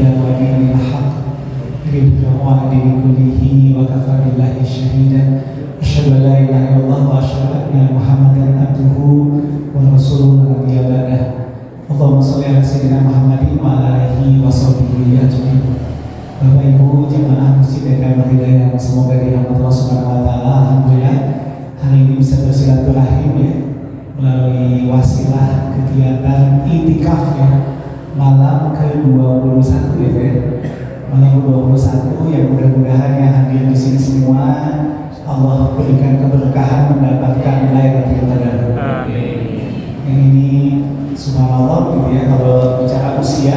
الهدى ودين الحق بالقواعد كله وكفى بالله شهيدا أشهد أن لا إله إلا الله وأشهد أن محمدا عبده ورسوله لا نبي بعده اللهم صل على سيدina Muhammadin wa ala alihi wa sahbihi ajmain. Bapak Ibu jamaah Masjid Darul Hidayah, semoga dirahmati Allah Subhanahu wa taala. Alhamdulillah hari ini bisa bersilaturahim ya melalui wasilah kegiatan itikaf ya malam ke-21 ya Pak. Malam ke-21 yang mudah-mudahan yang hadir di sini semua Allah berikan keberkahan mendapatkan Lailatul Qadar. Amin. Yang ini subhanallah gitu ya, kalau bicara usia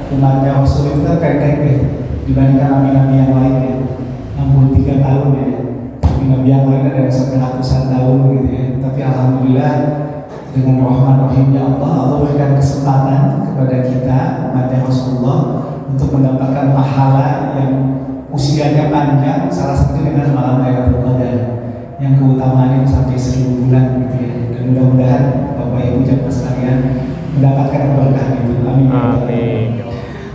umatnya Rasul itu kan pendek ya dibandingkan nabi-nabi yang lain ya, 63 tahun ya. Nabi yang lain ada yang sampai ratusan tahun gitu ya. Tapi alhamdulillah dengan rahmat rahimnya Allah berikan kesempatan kepada kita umatnya Rasulullah untuk mendapatkan pahala yang usianya panjang, salah satu dengan malam Lailatul Qadar yang keutamaannya sampai 1000 bulan gitu ya. Dan mudah-mudahan Bapak Ibu jamaah sekalian mendapatkan keberkahan itu. Amin. Amin.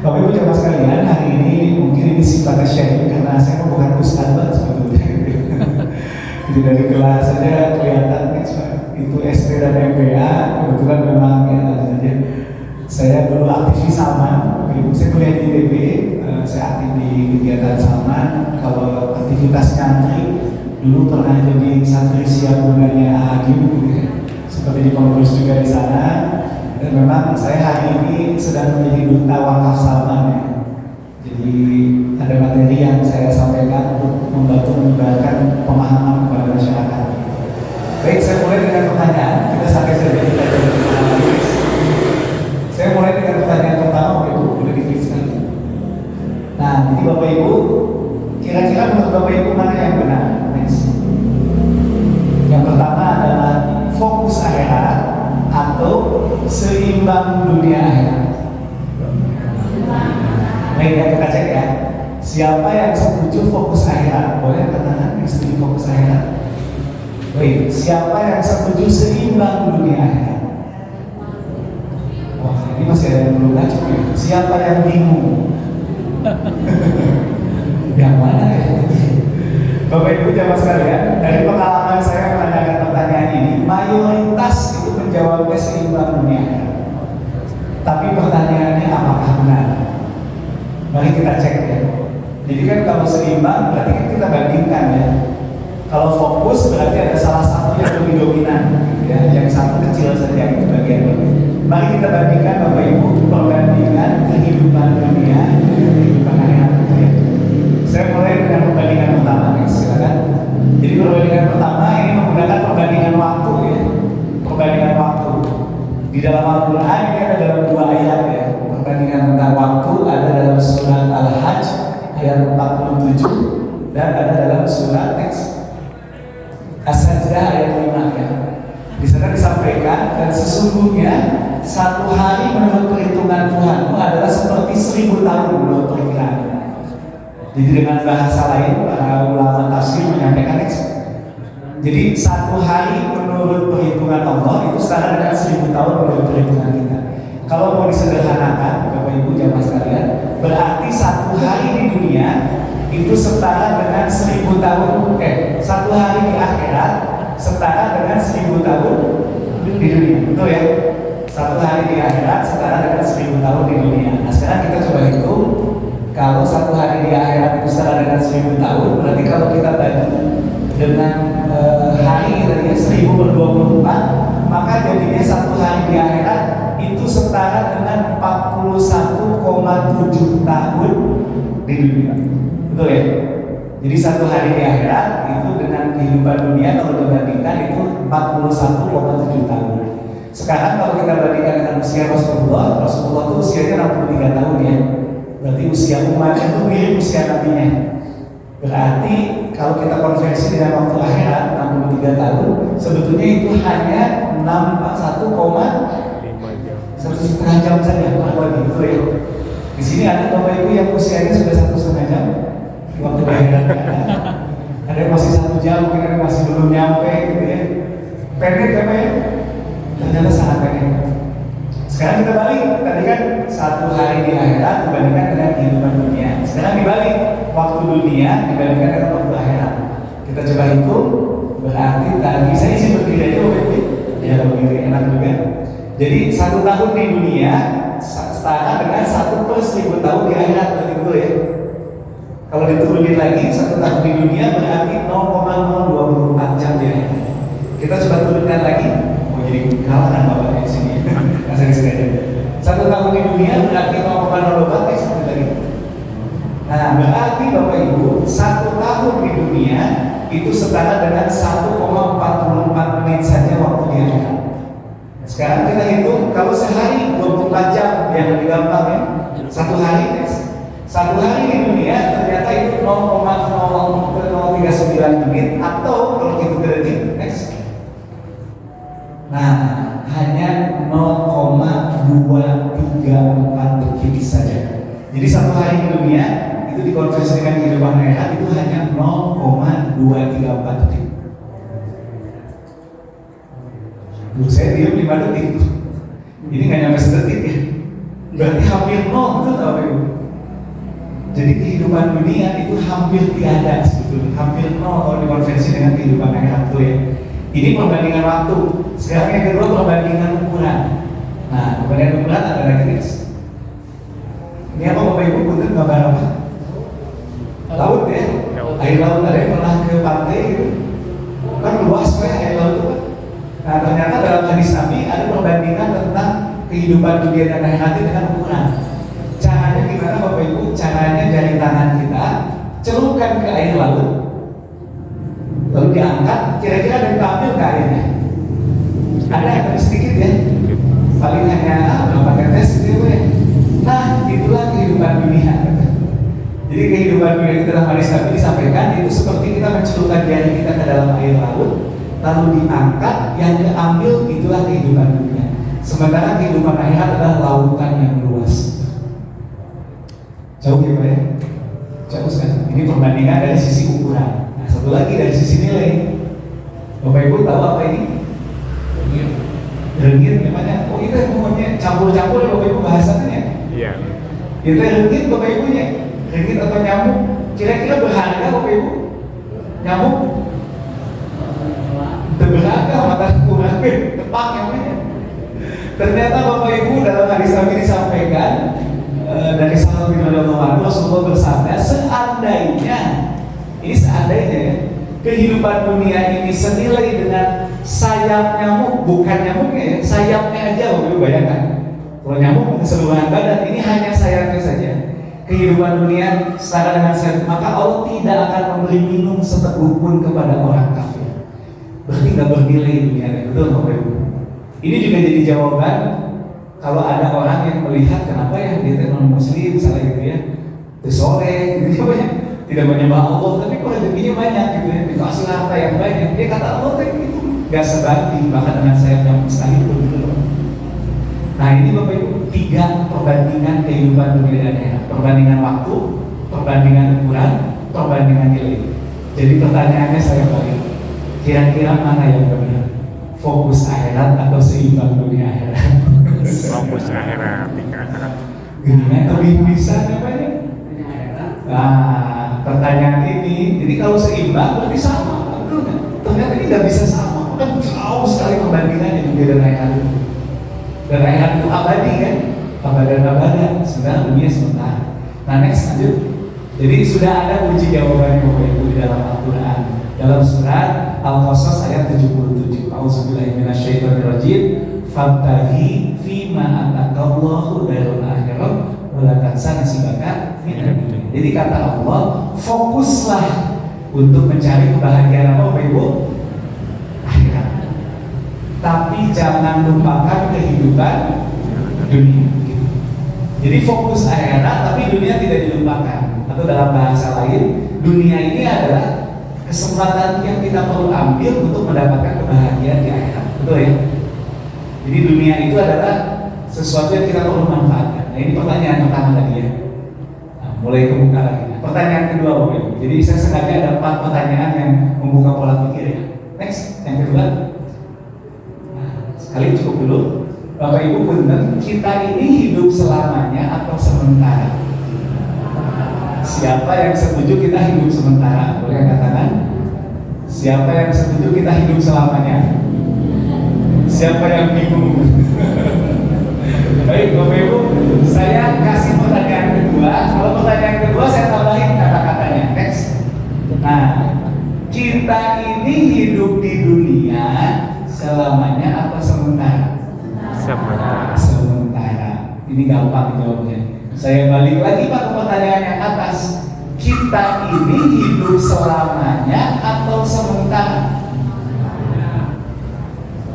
Bapak Ibu jamaah sekalian, hari ini mungkin ini sifatnya syahid karena saya bukan ustaz Pak sebetulnya. Jadi dari kelas saja kelihatan itu SD dan MBA, kebetulan memang ya saja. Saya dulu aktif di Salman, saya kuliah di ITB, saya aktif di kegiatan Salman. Kalau aktivitas nyantri dulu pernah jadi santri siap gunanya Agim gitu ya. Seperti di pengurus juga di sana. Dan memang saya hari ini sedang menjadi duta wakaf Salman ya. Jadi ada materi yang saya sampaikan untuk membantu menyebarkan pemahaman kepada masyarakat. Baik, saya mulai dengan pertanyaan. Kita sampai saja kita saya mulai dengan pertanyaan pertama, Bapak Ibu boleh dituliskan. Nah, jadi Bapak Ibu, kira-kira menurut Bapak Ibu mana yang benar? Next. Yang pertama adalah fokus akhirat atau seimbang dunia akhirat. Baik ya, kita cek ya. Siapa yang setuju fokus akhirat? Boleh katakan yang setuju fokus akhirat. Baik, siapa yang setuju seimbang dunia akhirat? Wah, ini masih ada yang belum ngaco ya. Siapa yang bingung? Yang mana ya? Bapak Ibu jamaah sekalian, dari pengalaman saya menanyakan pertanyaan ini, mayoritas itu menjawabnya seimbang dunia akhirat. Tapi pertanyaannya apakah benar? Mari kita cek ya. Jadi kan kalau seimbang berarti kan kita bandingkan ya. Kalau fokus berarti ada salah satu yang lebih dominan ya, yang satu kecil saja itu bagian. Mari kita bandingkan Bapak Ibu, perbandingan kehidupan dunia dengan kehidupan akhirat ya. Saya mulai dengan perbandingan pertama nih, silakan. Jadi perbandingan pertama ini menggunakan perbandingan waktu ya. Perbandingan waktu. Di dalam Al-Qur'an ini ada dalam 2 ayat ya. Perbandingan tentang waktu ada dalam surat Al-Hajj ayat 47 dan ada dalam surat As-Sajdah ayat 5 ya. Di sana disampaikan dan sesungguhnya satu hari menurut perhitungan Tuhan adalah seperti 1000 tahun menurut perkiraan. Jadi dengan bahasa lain para ulama tafsir menyampaikan jadi satu hari menurut perhitungan Allah itu setara dengan 1000 tahun menurut perhitungan kita. Kalau mau disederhanakan, Bapak Ibu jamaah sekalian, berarti satu hari di dunia itu setara dengan 1000 tahun. Satu hari di akhirat setara dengan 1000 tahun di dunia. Betul ya? Satu hari di akhirat setara dengan 1000 tahun di dunia. Nah sekarang kita coba hitung, kalau satu hari di akhirat itu setara dengan 1000 tahun, berarti kalau kita bagi dengan hari tadi 1000/24, maka jadinya satu hari di akhirat itu setara dengan 41,7 tahun di dunia. Betul ya? Jadi satu hari di akhirat itu dengan kehidupan dunia kalau dibandingkan itu 41,7 tahun. Sekarang kalau kita bandingkan dengan usia Rasulullah itu usianya 63 tahun ya. Berarti usia umatnya itu mirip usia nabinya. Berarti kalau kita konversi dengan waktu akhirat 63 tahun, sebetulnya itu hanya 1,5 jam saja, gitu ya. Di sini ada Bapak Ibu yang usianya sudah 1,5 jam di waktu akhirat. Ada yang masih 1 jam, mungkin ada yang masih belum nyampe gitu ya. Pendek apa ya? Ternyata sangat pendek. Sekarang Sekarang kita balik, tadi kan 1 hari di akhirat dibandingkan dengan kehidupan dunia. Sekarang dibalik, waktu dunia dibandingkan dengan waktu akhirat. Kita coba hitung, berarti tadi saya isi berdiri aja waktu ya berdiri enak juga. Jadi 1 tahun di dunia setara dengan 1/1000 tahun di akhirat, berarti betul ya. Kalau diturunin lagi 1 tahun di dunia berarti 0,024 jam di akhirat. Kita coba turunkan lagi, mau jadi kalah kan bapaknya di sini. Saya di sini aja. 1 tahun di dunia berarti 0,024 sampai lagi. Nah, berarti Bapak Ibu 1 tahun di dunia itu setara dengan 1,44 menit saja waktu di akhirat. Sekarang kita hitung kalau sehari 24 jam yang lebih gampang ya. 1 hari next. 1 hari di dunia ternyata itu 0,0039 menit atau kalau kita detik next. Nah, hanya 0,234 detik saja. Jadi 1 hari di dunia itu dikonversi dengan kehidupan akhirat itu hanya 0,234 detik. Dulu saya diam 5 detik tuh. Ini nggak nyampe sedetik ya. Berarti hampir 0, betul nggak Bapak Ibu? Jadi kehidupan dunia itu hampir tiada sebetulnya, hampir 0 kalau dikonversi dengan kehidupan akhirat tuh ya. Ini perbandingan waktu. Sekarang yang kedua perbandingan ukuran. Nah, perbandingan ukuran ada lagi guys. Ini apa Bapak Ibu punten gambar apa? Laut ya, air laut. Ada yang pernah ke pantai gitu? Kan luas ya air laut itu kan. Nah, ternyata dalam hadis Nabi ada perbandingan tentang kehidupan dunia dan akhirat dengan ukuran. Caranya gimana Bapak Ibu? Caranya jari tangan kita celupkan ke air laut, lalu diangkat, kira-kira ada yang ambil ke airnya? Ada yang tapi sedikit ya, paling hanya berapa tetes gitu ya. Nah, itulah kehidupan dunia. Jadi kehidupan dunia itu dalam hadis Nabi disampaikan itu seperti kita mencelupkan jari kita ke dalam air laut, lalu diangkat, yang diambil itulah kehidupan dunia. Sementara kehidupan akhirat adalah lautan yang luas. Jauh ya Pak ya? Jauh sekali. Ini perbandingan dari sisi ukuran. Nah, satu lagi dari sisi nilai. Bapak Ibu tahu apa ini? Ringgit namanya. Oh itu pokoknya campur-campur ya Bapak Ibu bahasanya. Iya. Itu ringgit Bapak Ibunya. Ringgit atau nyamuk. Kira-kira berharga Bapak Ibu? Nyamuk? Berharga mata kurang tepak namanya. Ternyata Bapak Ibu dalam hadis Nabi disampaikan dari Sa'ad bin Rasulullah bersabda, seandainya kehidupan dunia ini senilai dengan sayap nyamuk, bukan nyamuknya ya, sayapnya aja Bapak Ibu bayangkan. Kalau nyamuk keseluruhan badan, ini hanya sayapnya saja. Kehidupan dunia setara dengan sayap, maka Allah tidak akan memberi minum seteguk pun kepada orang kafir. Berarti nggak bernilai dunia, betul Bapak Ibu? Ini juga jadi jawaban kalau ada orang yang melihat kenapa ya dia non muslim misalnya gitu ya, soleh gitu ya, tidak menyembah Allah, tapi kok rezekinya banyak gitu ya, dikasih harta yang banyak, dia kata Allah tapi itu nggak sebanding bahkan dengan sayap yang sekalipun gitu loh. Nah ini Bapak Ibu 3 perbandingan kehidupan dunia dan akhirat, perbandingan waktu, perbandingan ukuran, perbandingan nilai. Jadi pertanyaannya saya balik, kira-kira mana yang benar? Fokus akhirat atau seimbang dunia akhirat? Fokus akhirat. Dunia lebih bisa namanya. Nah, pertanyaan ini, jadi kalau seimbang berarti sama, betul nggak? Ternyata ini nggak bisa sama, kan jauh sekali perbandingannya dunia dan akhirat. Dan akhirat itu abadi kan, abadan, sebenarnya dunia sementara. Nah next lanjut. Jadi sudah ada uji jawabannya Bapak Ibu di dalam Al-Quran. Dalam surat Al-Qasas ayat 77. A'udzubillahi minasyaitonirrajim. Fabtaghi fima ataqallahu darul akhirah wa la tansa nasibaka minad dunya. Jadi kata Allah, fokuslah untuk mencari kebahagiaan apa Bapak Ibu? Akhirat. Tapi jangan lupakan kehidupan dunia. Jadi fokus akhirat tapi dunia tidak dilupakan. Atau dalam bahasa lain, dunia ini adalah kesempatan yang kita perlu ambil untuk mendapatkan kebahagiaan di akhirat. Betul ya? Jadi dunia itu adalah sesuatu yang kita perlu manfaatkan. Nah ini pertanyaan pertama tadi ya. Nah, mulai kebuka lagi. Pertanyaan kedua Bapak Ibu. Jadi saya sengaja ada 4 pertanyaan yang membuka pola pikir ya. Next, yang kedua. Nah, sekali cukup dulu. Bapak Ibu punten, kita ini hidup selamanya atau sementara? Siapa yang setuju kita hidup sementara? Boleh angkat tangan? Siapa yang setuju kita hidup selamanya? Siapa yang bingung? Baik Bapak Ibu, saya kasih pertanyaan kedua. Kalau pertanyaan kedua saya tambahin kata-katanya. Next. Nah, kita ini hidup di dunia selamanya atau sementara? Sementara. Ini gampang jawabnya. Saya balik lagi Pak ke pertanyaan yang atas. Kita ini hidup selamanya atau sementara?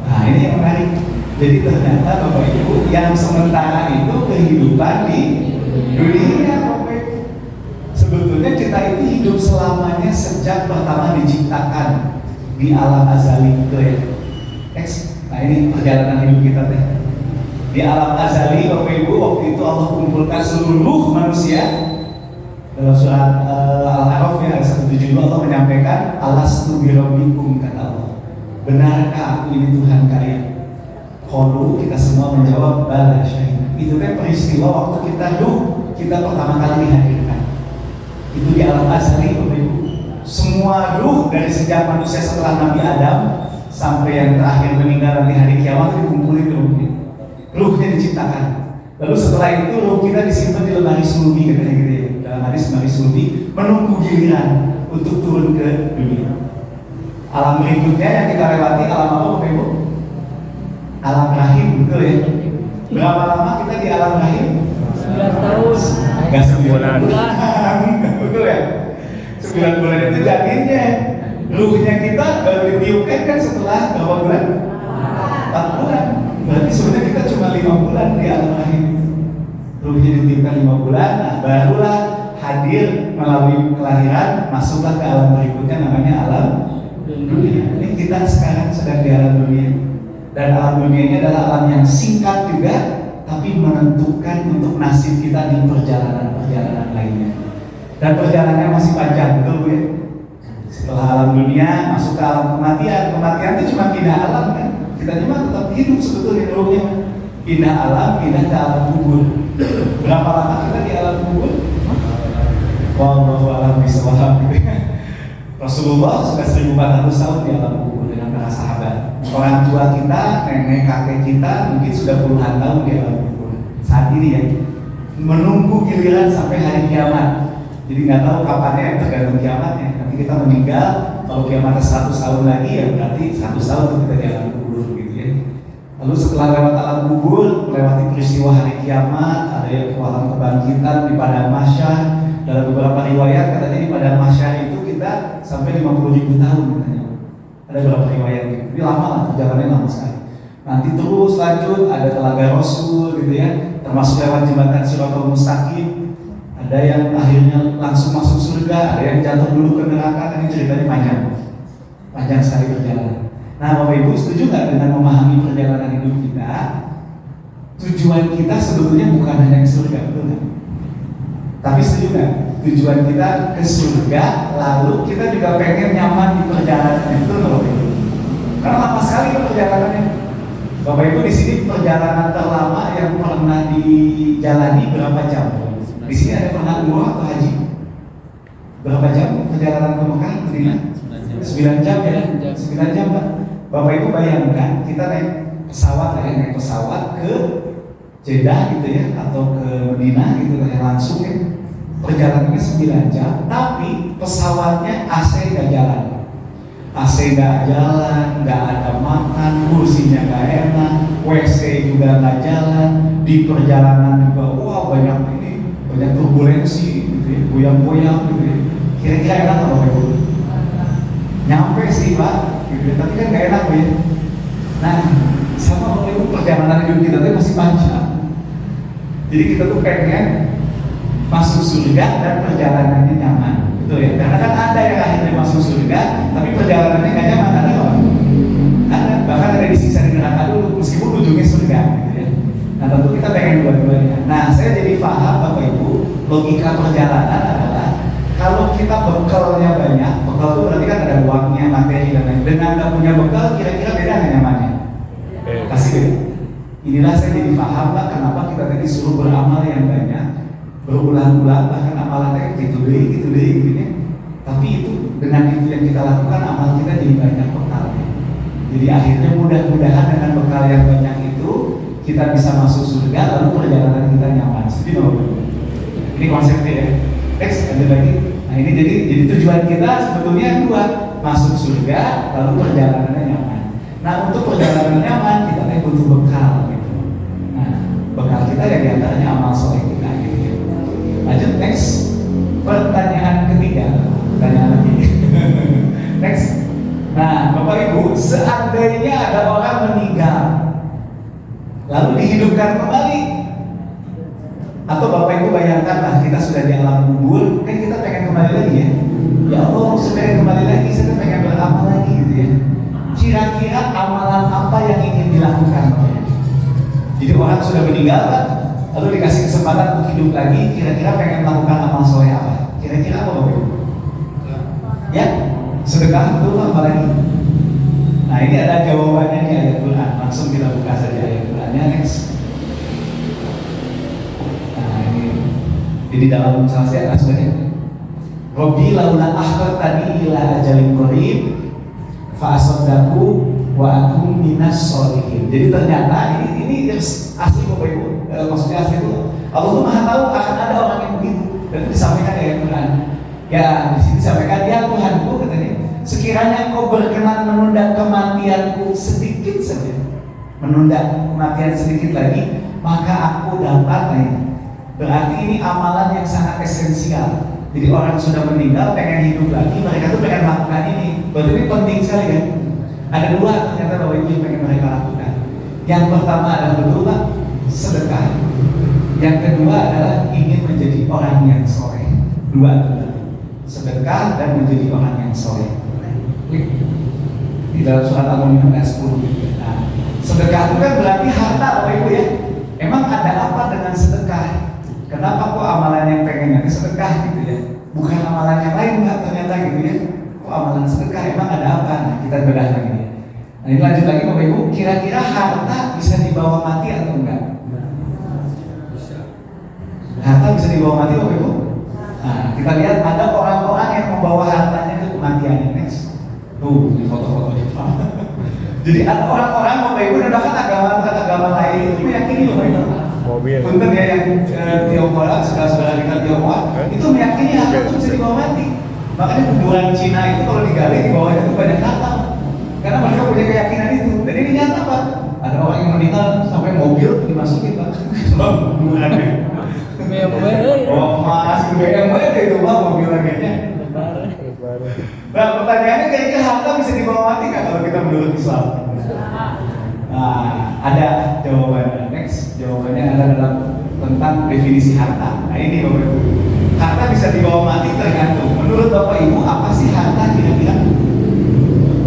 Nah ini yang menarik. Jadi ternyata Bapak Ibu, yang sementara itu kehidupan di dunia Bapak Ibu. Sebetulnya kita itu hidup selamanya sejak pertama diciptakan di alam azali itu ya. Next. Nah ini perjalanan hidup kita teh. Di alam azali Bapak Ibu, waktu itu Allah kumpulkan seluruh manusia. Dalam surat Al-A'raf ya ayat 172 Allah menyampaikan alastu birabbikum kata Allah. Benarkah aku ini Tuhan kalian? Qalu kita semua menjawab bala syahid. Itu kan peristiwa waktu kita pertama kali dihadirkan. Itu di alam azali Bapak Ibu. Semua ruh dari sejak manusia setelah Nabi Adam sampai yang terakhir meninggal di hari kiamat dikumpulin ruhnya. Ruhnya diciptakan. Lalu setelah itu ruh kita disimpan di lemari sulbi katanya gitu ya. Dalam hadis lemari sulbi menunggu giliran untuk turun ke dunia. Alam berikutnya yang kita lewati alam apa Bapak Ibu? Alam rahim, betul ya? Berapa lama kita di alam rahim? 9 tahun. Enggak 9 bulan. Betul ya? 9 bulan itu janinnya. Ruhnya kita baru ditiupkan kan setelah berapa bulan? 4 bulan. Berarti sebenarnya kita cuma 5 bulan di alam rahim. Ruhnya ditiupkan 5 bulan, nah barulah hadir melalui kelahiran, masuklah ke alam berikutnya namanya alam dunia. Ini kita sekarang sedang di alam dunia. Dan alam dunia ini adalah alam yang singkat juga, tapi menentukan untuk nasib kita di perjalanan-perjalanan lainnya. Dan perjalanannya masih panjang, betul Bu ya? Setelah alam dunia, masuk ke alam kematian. Kematian itu cuma pindah alam kan? Kita cuma tetap hidup sebetulnya ruhnya. Pindah alam, pindah ke alam kubur. Berapa lama kita di alam kubur? Wallahu a'lam bishawab gitu ya. Rasulullah sudah 1400 tahun di alam kubur dengan para sahabat. Orang tua kita, nenek kakek kita mungkin sudah puluhan tahun di alam kubur. Saat ini ya, menunggu giliran sampai hari kiamat. Jadi nggak tahu kapannya, tergantung kiamatnya. Nanti kita meninggal, kalau kiamatnya 100 tahun lagi ya berarti 100 tahun itu kita di alam kubur gitu ya. Lalu setelah lewat alam kubur, melewati peristiwa hari kiamat, ada yang alam kebangkitan di padang mahsyar. Dalam beberapa riwayat katanya di padang mahsyar itu kita sampai 50.000 tahun katanya. Ada beberapa riwayat gitu. Ini lama lah, perjalanannya lama sekali. Nanti terus lanjut, ada telaga Rasul gitu ya, termasuk lewat jembatan Shiratal Mustaqim. Ada yang akhirnya langsung masuk surga, ada yang jatuh dulu ke neraka. Ini ceritanya panjang sekali perjalanan. Nah Bapak Ibu setuju nggak dengan memahami perjalanan hidup kita? Tujuan kita sebetulnya bukan hanya ke surga, betul nggak? Tapi setuju nggak? Tujuan kita ke surga, lalu kita juga pengen nyaman di perjalanannya, betul nggak Bapak Ibu? Karena lama sekali perjalanannya. Bapak Ibu di sini perjalanan terlama yang pernah dijalani berapa jam? Di sini ada pernah umroh atau haji? Berapa jam perjalanan ke Mekah, Madinah? 9 jam ya? 9 jam Pak. Bapak Ibu bayangkan kita naik pesawat ke Jeddah gitu ya, atau ke Madinah gitu ya, langsung ya. Perjalanannya 9 jam, tapi pesawatnya AC nggak jalan. AC nggak jalan, nggak ada makan, kursinya nggak enak, WC juga nggak jalan. Di perjalanan juga, wah banyak turbulensi gitu ya, goyang-goyang gitu ya. Kira-kira enak nggak Bapak Ibu? Nyampe sih Pak, gitu ya, tapi kan nggak enak ya. Nah, sama Bapak Ibu perjalanan hidup kita tuh masih panjang. Jadi kita tuh pengen masuk surga dan perjalanannya nyaman, betul ya? Karena kan ada yang akhirnya masuk surga, tapi perjalanannya nggak nyaman, ada nggak? Ada, bahkan ada disiksa di neraka dulu, meskipun ujungnya surga, gitu ya. Nah tentu kita pengen dua-duanya. Nah saya jadi paham Bapak Ibu, logika perjalanan adalah kalau kita bekalnya banyak, bekal itu berarti kan ada uangnya, materi dan lain. Dengan nggak punya bekal, kira-kira beda nggak nyamannya? Pasti beda. Inilah saya jadi paham lah kenapa kita tadi suruh beramal yang banyak, berulang-ulang, bahkan amalannya gitu deh gitu ya. Tapi itu dengan itu yang kita lakukan, amal kita jadi banyak bekalnya. Jadi akhirnya mudah-mudahan dengan bekal yang banyak itu kita bisa masuk surga, lalu perjalanan kita nyaman. Setuju nggak? Ini konsepnya ya. Next, ada lagi. Nah ini jadi tujuan kita sebetulnya dua, masuk surga, lalu perjalanannya nyaman. Nah untuk perjalanan nyaman kita butuh bekal gitu. Nah bekal kita ya diantaranya amal soleh kita gitu. Lanjut next, pertanyaan ketiga. Pertanyaan lagi. Next. Nah Bapak Ibu, seandainya ada orang meninggal lalu dihidupkan kembali, atau Bapak Ibu bayangkanlah kita sudah di alam kubur, kan kita pengen kembali lagi ya. Ya Allah, saya pengen kembali lagi, saya pengen beramal lagi gitu ya. Kira-kira amalan apa yang ingin dilakukan? Jadi orang sudah meninggal kan, lalu dikasih kesempatan untuk hidup lagi, kira-kira pengen melakukan amal soleh apa? Kira-kira apa Bapak Ibu? Ya, sedekah betul apa lagi? Nah ini ada jawabannya di ayat Quran, langsung kita buka saja ayat Qurannya next. Nah ini jadi dalam salah sebenarnya Robbi laula akhartani ila ajalin qarib fa asaddaqu wa akum minas sholihin. Jadi ternyata ini asli Bapak Ibu, maksudnya asli itu Allah tuh Maha tahu akan ada orang yang begitu, dan itu disampaikan di ayat Quran. Ya di sini disampaikan, ya Tuhanku katanya, sekiranya Engkau berkenan menunda kematianku sedikit saja, menunda kematian sedikit lagi, maka aku dapat. Berarti ini amalan yang sangat esensial. Jadi orang sudah meninggal pengen hidup lagi, mereka tuh pengen melakukan ini. Berarti ini penting sekali kan? Ada dua ternyata Bapak Ibu yang pengen mereka lakukan. Yang pertama adalah betul Pak, sedekah. Yang kedua adalah ingin menjadi orang yang soleh. Dua itu, sedekah dan menjadi orang yang soleh. Di dalam surat Al-Mu'minun ayat 10. Nah, sedekah itu kan berarti harta Bapak Ibu ya. Emang ada apa dengan sedekah? Kenapa kok amalan yang pengennya sedekah gitu ya? Bukan amalan yang lain nggak ternyata gitu ya? Kok amalan sedekah emang ada apa? Nah, kita bedah lagi. Nah ini lanjut lagi Bapak Ibu. Kira-kira harta bisa dibawa mati atau enggak? Harta bisa dibawa mati Bapak Ibu? Nah kita lihat ada orang-orang yang membawa hartanya ke kematian. Next. Tuh di foto-foto itu. Jadi ada orang-orang Bapak Ibu dan bahkan agama lain itu meyakini Bapak Ibu. Punten ya yang Tionghoa, saudara-saudara kita Tionghoa itu meyakini harta itu bisa dibawa mati. Makanya kuburan Cina itu kalau digali di bawahnya itu banyak harta, karena mereka punya keyakinan itu. Dan ini nyata Pak, ada orang yang meninggal sampai mobil dimasukin Pak kuburannya. Oh mas, BMW itu Pak mobil laganya. Nah pertanyaannya kayaknya harta bisa dibawa mati nggak kalau kita menurut Islam? Nah, ada jawabannya. Next, jawabannya ada dalam tentang definisi harta. Nah ini Bapak Ibu, harta bisa dibawa mati tergantung. Menurut Bapak Ibu apa sih harta kira-kira?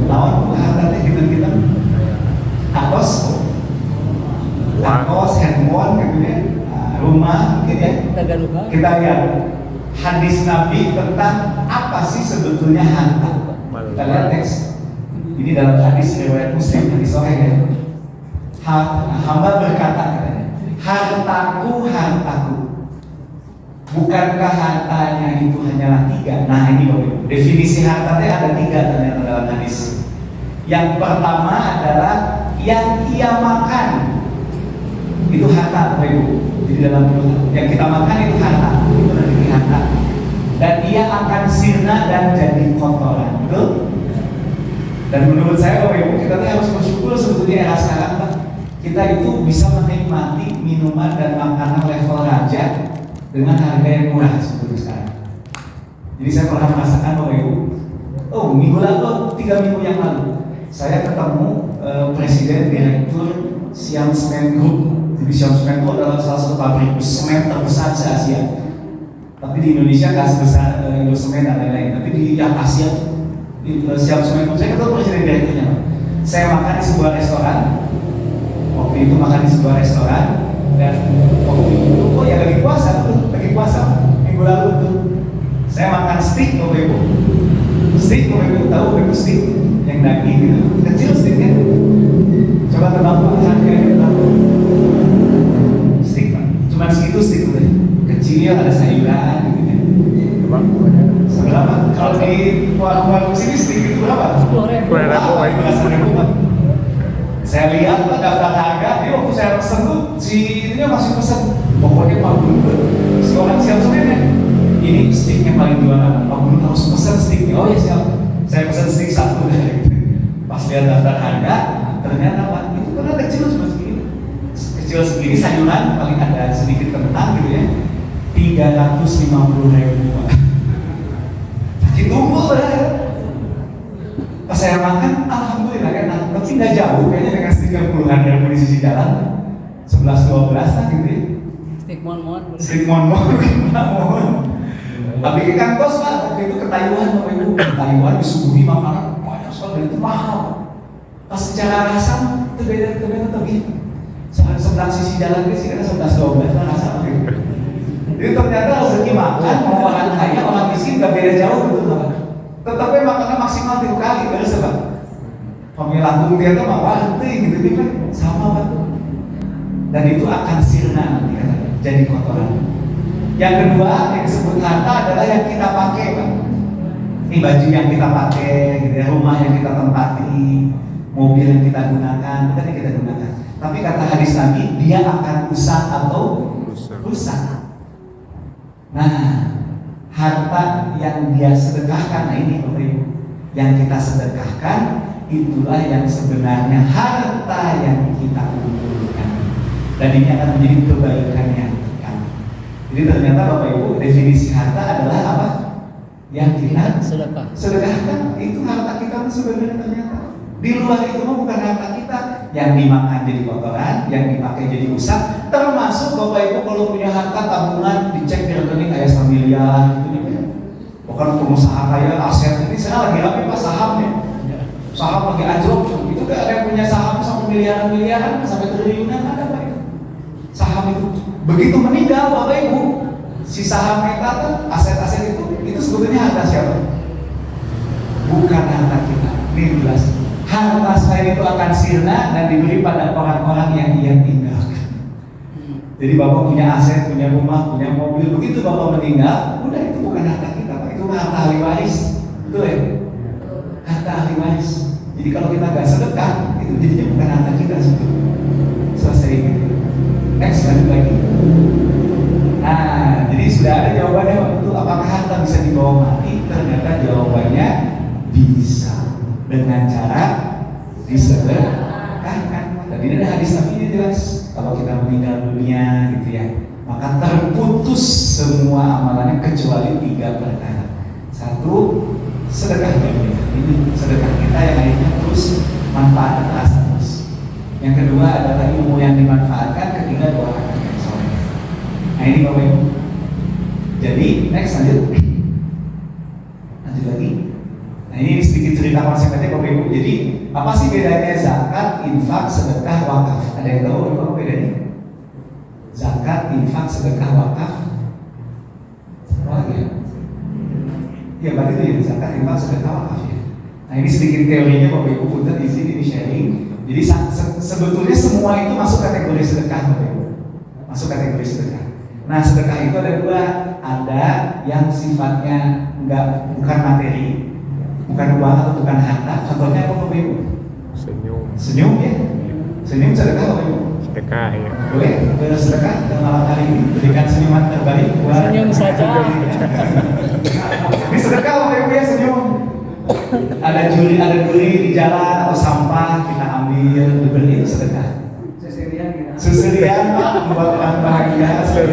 Lawan hartanya kita Atos, handphone gitu ya, rumah mungkin ya. Kita lihat hadis Nabi tentang apa sih sebetulnya harta. Kita lihat next. Ini dalam hadis riwayat Muslim, hadis sahih ya. Hamba berkata katanya, hartaku, bukankah hartanya itu hanyalah tiga? Nah ini Bapak Ibu, definisi hartanya ada tiga ternyata dalam hadis. Yang pertama adalah yang ia makan, itu harta Bapak Ibu. Jadi dalam yang kita makan itu harta, itu nanti harta. Dan ia akan sirna dan jadi kotoran, betul? Dan menurut saya Bapak Ibu, kita harus bersyukur sebetulnya era sekarang Pak. Kita itu bisa menikmati minuman dan makanan level raja dengan harga yang murah sebetulnya sekarang. Jadi saya pernah merasakan Bapak Ibu, minggu lalu, 3 minggu yang lalu, saya ketemu Presiden Direktur Siam Semen Group. Jadi Siam Semen itu adalah salah satu pabrik semen terbesar se Asia. Tapi di Indonesia nggak sebesar Indosemen dan lain-lain. Tapi di yang Asia, Siam Semen Group, saya ketemu Presiden Direkturnya. Saya makan di sebuah restoran. Waktu itu makan di sebuah restoran dan waktu itu ya lagi puasa minggu lalu tuh saya makan steak Bapak Ibu. Steak Bapak Ibu tahu Bapak Ibu steak yang daging gitu, kecil steaknya. Coba tebak harganya berapa? sini ada sayuran gitu ya. Berapa? Kalau di warung sini sedikit berapa? 10.000. Saya lihat Pak daftar harga, ini waktu saya pesen tuh si ininya masih pesen pokoknya Pak Guru si orang siap sebenarnya ini steaknya paling jualan, Pak Guru harus pesen steaknya. Oh ya siap, saya pesen steak satu. Pas lihat daftar harga, ternyata Pak itu karena kecil cuma segini, kecil segini sayuran paling ada sedikit kentang gitu ya, 350.000 Pak. Gitu ya. Pas saya makan, alhamdulillah enak, tapi nggak jauh kayaknya dengan 30-an ribu di sisi jalan, 11-12 lah gitu ya. Steak mon-mon. Tapi ikan kos Pak, waktu itu ke Taiwan Bapak Ibu, ke Taiwan disuguhi makanan banyak sekali dan itu mahal. Pas secara rasa itu beda tapi sebelah sisi jalan itu sih karena 11-12 lah rasa gitu. Jadi ternyata rezeki makan mau orang kaya orang miskin nggak beda jauh gitu Pak. Tetapi makannya maksimal 3 kali terus Pak. Pemilagung dia tuh mah gitu kan sama Pak. Dan itu akan sirna nanti katanya, jadi kotoran. Yang kedua yang disebut harta adalah yang kita pakai Pak. Ini baju yang kita pakai, gitu ya, rumah yang kita tempati, mobil yang kita gunakan, bukan yang kita gunakan. Tapi kata hadis Nabi, dia akan rusak atau rusak. Nah, harta yang dia sedekahkan, nah ini Bapak Ibu, yang kita sedekahkan itulah yang sebenarnya harta yang kita kumpulkan, dan ini akan menjadi kebaikannya kan. Jadi ternyata Bapak Ibu definisi harta adalah apa? Yang kita sedekahkan itu harta kita sebenarnya ternyata. Di luar itu bukan harta kita, yang dimakan jadi kotoran, yang dipakai jadi rusak. Termasuk Bapak Ibu kalau punya harta tabungan dicek di rekening kayak 1 miliar gitu ya. Bukan pengusaha kaya aset ini sekarang lagi apa Pak sahamnya? Saham lagi anjlok, itu gak ada yang punya saham sampai miliaran sampai triliunan ada Pak itu. Saham itu begitu meninggal Bapak Ibu, si saham kita aset-aset itu sebetulnya harta siapa? Bukan harta kita. Ini jelas. Harta selain itu akan sirna dan diberi pada orang-orang yang ia tinggalkan. Jadi Bapak punya aset, punya rumah, punya mobil, begitu Bapak meninggal, udah itu bukan harta kita Pak, itu harta ahli waris. Betul ya? Harta ahli waris. Jadi kalau kita nggak sedekah, itu jadinya bukan harta kita sebetulnya. Selesai gitu. Next lagi. Nah, jadi sudah ada jawabannya waktu itu, apakah harta bisa dibawa mati? Ternyata jawabannya bisa. Dengan cara disedekahkan. Dan ini ada hadis Nabi ini jelas. Kalau kita meninggal dunia gitu ya, maka terputus semua amalannya kecuali 3 perkara. 1, sedekah dunia. Ini sedekah kita yang akhirnya terus manfaat terasa terus. Yang kedua adalah ilmu yang dimanfaatkan. Ketiga doa yang soleh. Nah ini Bapak Ibu. Jadi next lanjut lagi. Nah ini sedikit cerita konsepnya Bapak Ibu. Jadi apa sih bedanya zakat, infak, sedekah, wakaf? Ada yang tahu apa bedanya? Zakat, infak, sedekah, wakaf. Apa lagi ya? Ya berarti itu ya zakat, infak, sedekah, wakaf ya. Nah ini sedikit teorinya Bapak Ibu, punten di sini di sharing. Jadi sebetulnya semua itu masuk kategori sedekah Bapak Ibu. Masuk kategori sedekah. Nah sedekah itu ada 2, ada yang sifatnya bukan materi, bukan uang atau bukan harta. Contohnya apa Bapak Ibu? Senyum ya. Senyum sedekah Bapak Ibu. Sedekah ya. Boleh bersedekah dan malam hari ini berikan senyuman terbaik buat Senyum saja. Ini sedekah Bapak Ibu ya, senyum. Ada duri di jalan atau sampah kita ambil diberi, itu sedekah. Susurian Pak, membuat orang bahagia. Asal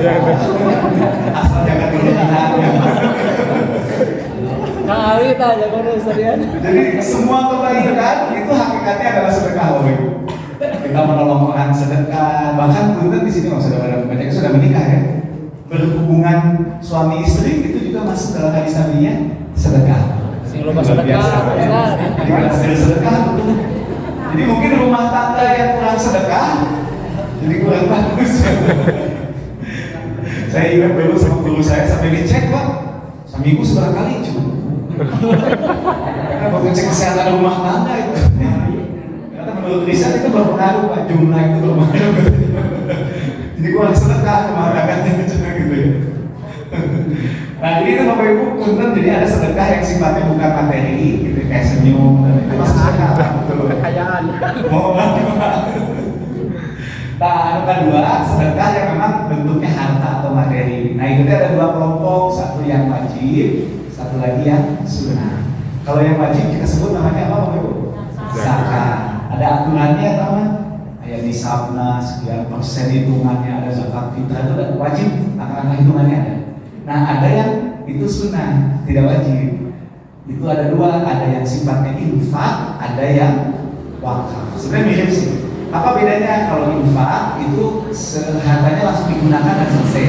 jangan berlebihan ya. Kang Ali aja kan Susurian. Jadi semua kebaikan itu hakikatnya adalah sedekah Bapak Ibu. Kita menolong orang sedekah. Bahkan punten di sini saudara banyak sudah menikah ya. Berhubungan suami istri itu juga masuk dalam hadis Nabi-nya sedekah. Sing lupa sedekah, Ustaz. Jadi sedekah. Jadi mungkin rumah tangga yang kurang sedekah jadi kurang bagus. Saya ingat dulu sama guru saya sampai dicek Pak, seminggu seberapa kali cuma. Karena mau cek kesehatan rumah tangga itu. Karena menurut riset itu berpengaruh Pak, jumlah itu berpengaruh. Jadi kurang sedekah kemana kan gitu ya. Nah jadi itu Bapak Ibu punten, jadi ada sedekah yang sifatnya bukan materi gitu, kayak senyum dan itu masuk sedekah. Betul. Kekayaan. Mau Nah, anu kedua, sedekah yang memang bentuknya harta atau materi. Nah itu ada dua kelompok, satu yang wajib, satu lagi yang sunnah. Kalau yang wajib kita sebut namanya apa Bapak Ibu? Zakat. Ada aturannya teman. Kayak nisabna sekian persen hitungannya, ada zakat fitrah itu wajib, angka-angka hitungannya ada. Nah ada yang itu sunnah, tidak wajib. Itu ada dua, ada yang sifatnya infak, ada yang wakaf. Sebenarnya mirip sih. Apa bedanya? Kalau infak itu hartanya langsung digunakan dan selesai.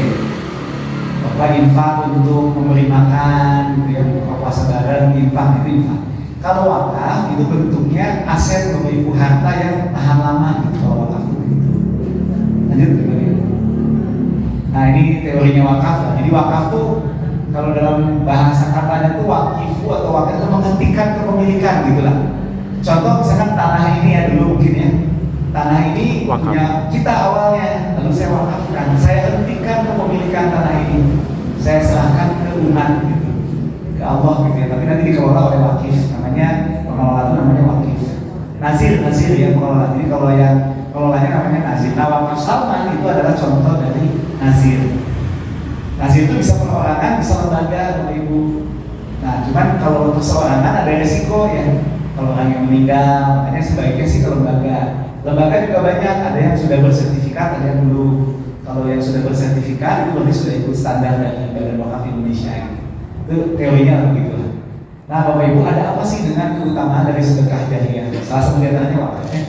Bapak infak untuk memberi makan, gitu ya, buka puasa bareng, infak itu infak. Kalau wakaf itu bentuknya aset Bapak Ibu, harta yang tahan lama gitu. Kalau wakaf itu begitu. Lanjut gimana? Nah ini teorinya wakaf lah. Jadi wakaf tuh kalau dalam bahasa katanya tuh wakifu atau wakaf itu menghentikan kepemilikan gitulah. Contoh misalkan tanah ini ya dulu mungkin ya. Tanah ini Wakaf. punya kita awalnya, lalu saya wakafkan, saya hentikan kepemilikan tanah ini, saya serahkan ke umat gitu, ke Allah gitu ya. Tapi nanti dikelola oleh wakif, namanya pengelola itu namanya wakif. Nazir ya pengelola. Jadi kalau yang pengelolanya namanya nazir. Nah wakaf salman itu adalah contoh dari nazir. Nazir itu bisa perorangan, bisa lembaga, Bapak Ibu. Nah cuman kalau perseorangan ada resiko ya. Kalau orang yang meninggal, makanya sebaiknya sih ke lembaga. Lembaga juga banyak, ada yang sudah bersertifikat, ada yang belum. Kalau yang sudah bersertifikat itu berarti sudah ikut standar dari Badan Wakaf Indonesia. Itu teorinya begitu. Nah, Bapak Ibu ada apa sih dengan keutamaan dari sedekah jariyah? Salah satu diantaranya wakafnya.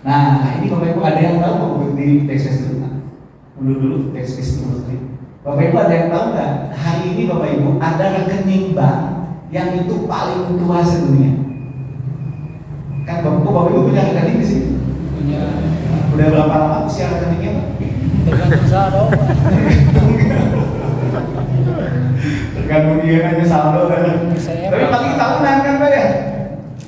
Nah, ini Bapak Ibu ada yang tahu di backspace dulu? Dulu backspace dulu. Bapak Ibu ada yang tahu nggak? Hari ini Bapak Ibu ada rekening bank yang itu paling tua sedunia. Kan Bapak Ibu punya rekening di sini? Punya. Udah berapa lama usia rekeningnya Pak? Tergantung saldo. Tergantung dia aja saldo kan. Saya Tapi paling tahunan kan Pak ya?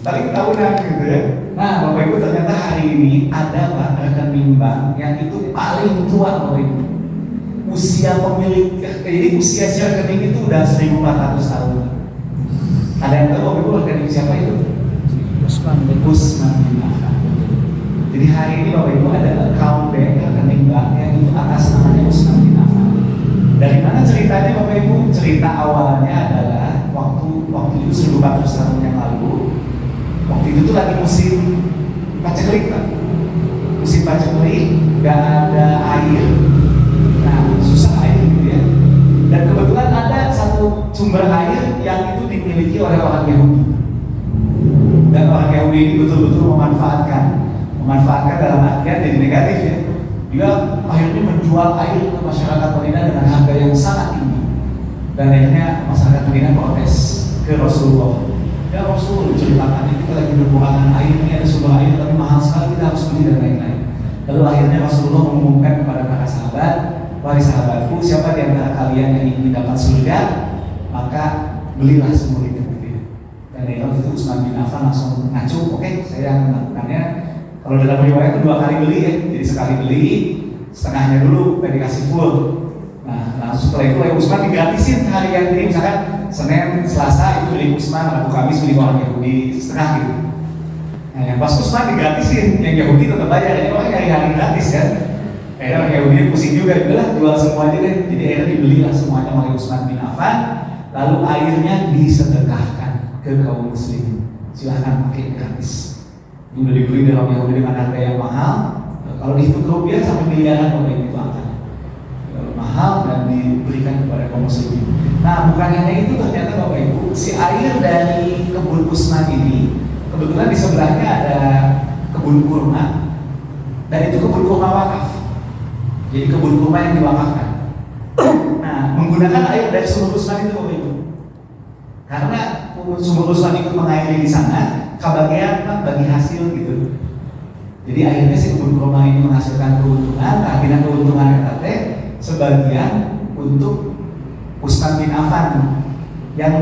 Paling tahunan gitu ya. Nah Bapak Ibu ternyata hari ini ada Pak rekening bank yang itu paling tua Bapak Ibu. Usia pemilik, jadi usia si rekening itu udah 1400 tahun. Ada yang tahu Bapak Ibu rekening siapa itu? Usman bin Affan. Jadi hari ini Bapak Ibu ada account bank rekening bank yang itu atas namanya Usman bin Affan. Dari mana ceritanya Bapak Ibu? Cerita awalnya adalah waktu itu 1400 tahun yang lalu. Waktu itu tuh lagi musim paceklik Pak. Musim paceklik, nggak ada air. Nah susah air gitu ya. Dan kebetulan ada satu sumber air yang itu dimiliki oleh orang Yahudi. Dan orang Yahudi ini betul-betul memanfaatkan dalam artian jadi negatif ya. Dia akhirnya menjual air ke masyarakat Madinah dengan harga yang sangat tinggi. Dan akhirnya masyarakat Madinah protes ke Rasulullah. Ya Rasul, ceritakan kita lagi berkurangan air, ini ada sumber air tapi mahal sekali, kita harus beli dan lain-lain. Lalu akhirnya Rasulullah mengumumkan kepada para sahabat, wahai sahabatku, siapa di antara kalian yang ingin dapat surga, maka belilah sumur itu. Dan waktu itu Usman bin Affan langsung ngacu, oke, saya melakukannya. Kalau dalam riwayat itu 2 kali beli ya, jadi sekali beli, setengahnya dulu, dan dikasih full. Nah setelah itu Usman digratisin hari yang ini, misalkan Senin, Selasa itu beli Usman, Rabu, Kamis beli orang Yahudi setengah gitu. Nah yang pas Usman digratisin, yang Yahudi tetap bayar, jadi orang hari-hari gratis kan. Akhirnya orang Yahudi pusing juga, udahlah jual semua aja deh. Jadi akhirnya dibelilah semuanya oleh Usman bin Affan, lalu airnya disedekahkan ke kaum muslimin. Silahkan pakai gratis. Ini udah dibeli dari orang Yahudi dengan harga yang mahal. Kalau dihitung rupiah sampai miliaran oleh itu angka mahal dan diberikan kepada kaum muslimin. Nah bukan hanya itu, ternyata Bapak Ibu, si air dari kebun Usman ini kebetulan di sebelahnya ada kebun kurma dan itu kebun kurma wakaf. Jadi kebun kurma yang diwakafkan. Nah menggunakan air dari sumber Usman itu Bapak Ibu. Karena sumber Usman ikut mengairi di sana, kebagian bagi hasil gitu. Jadi akhirnya si kebun kurma ini menghasilkan keuntungan, akhirnya keuntungan RT sebagian untuk Usman bin Affan yang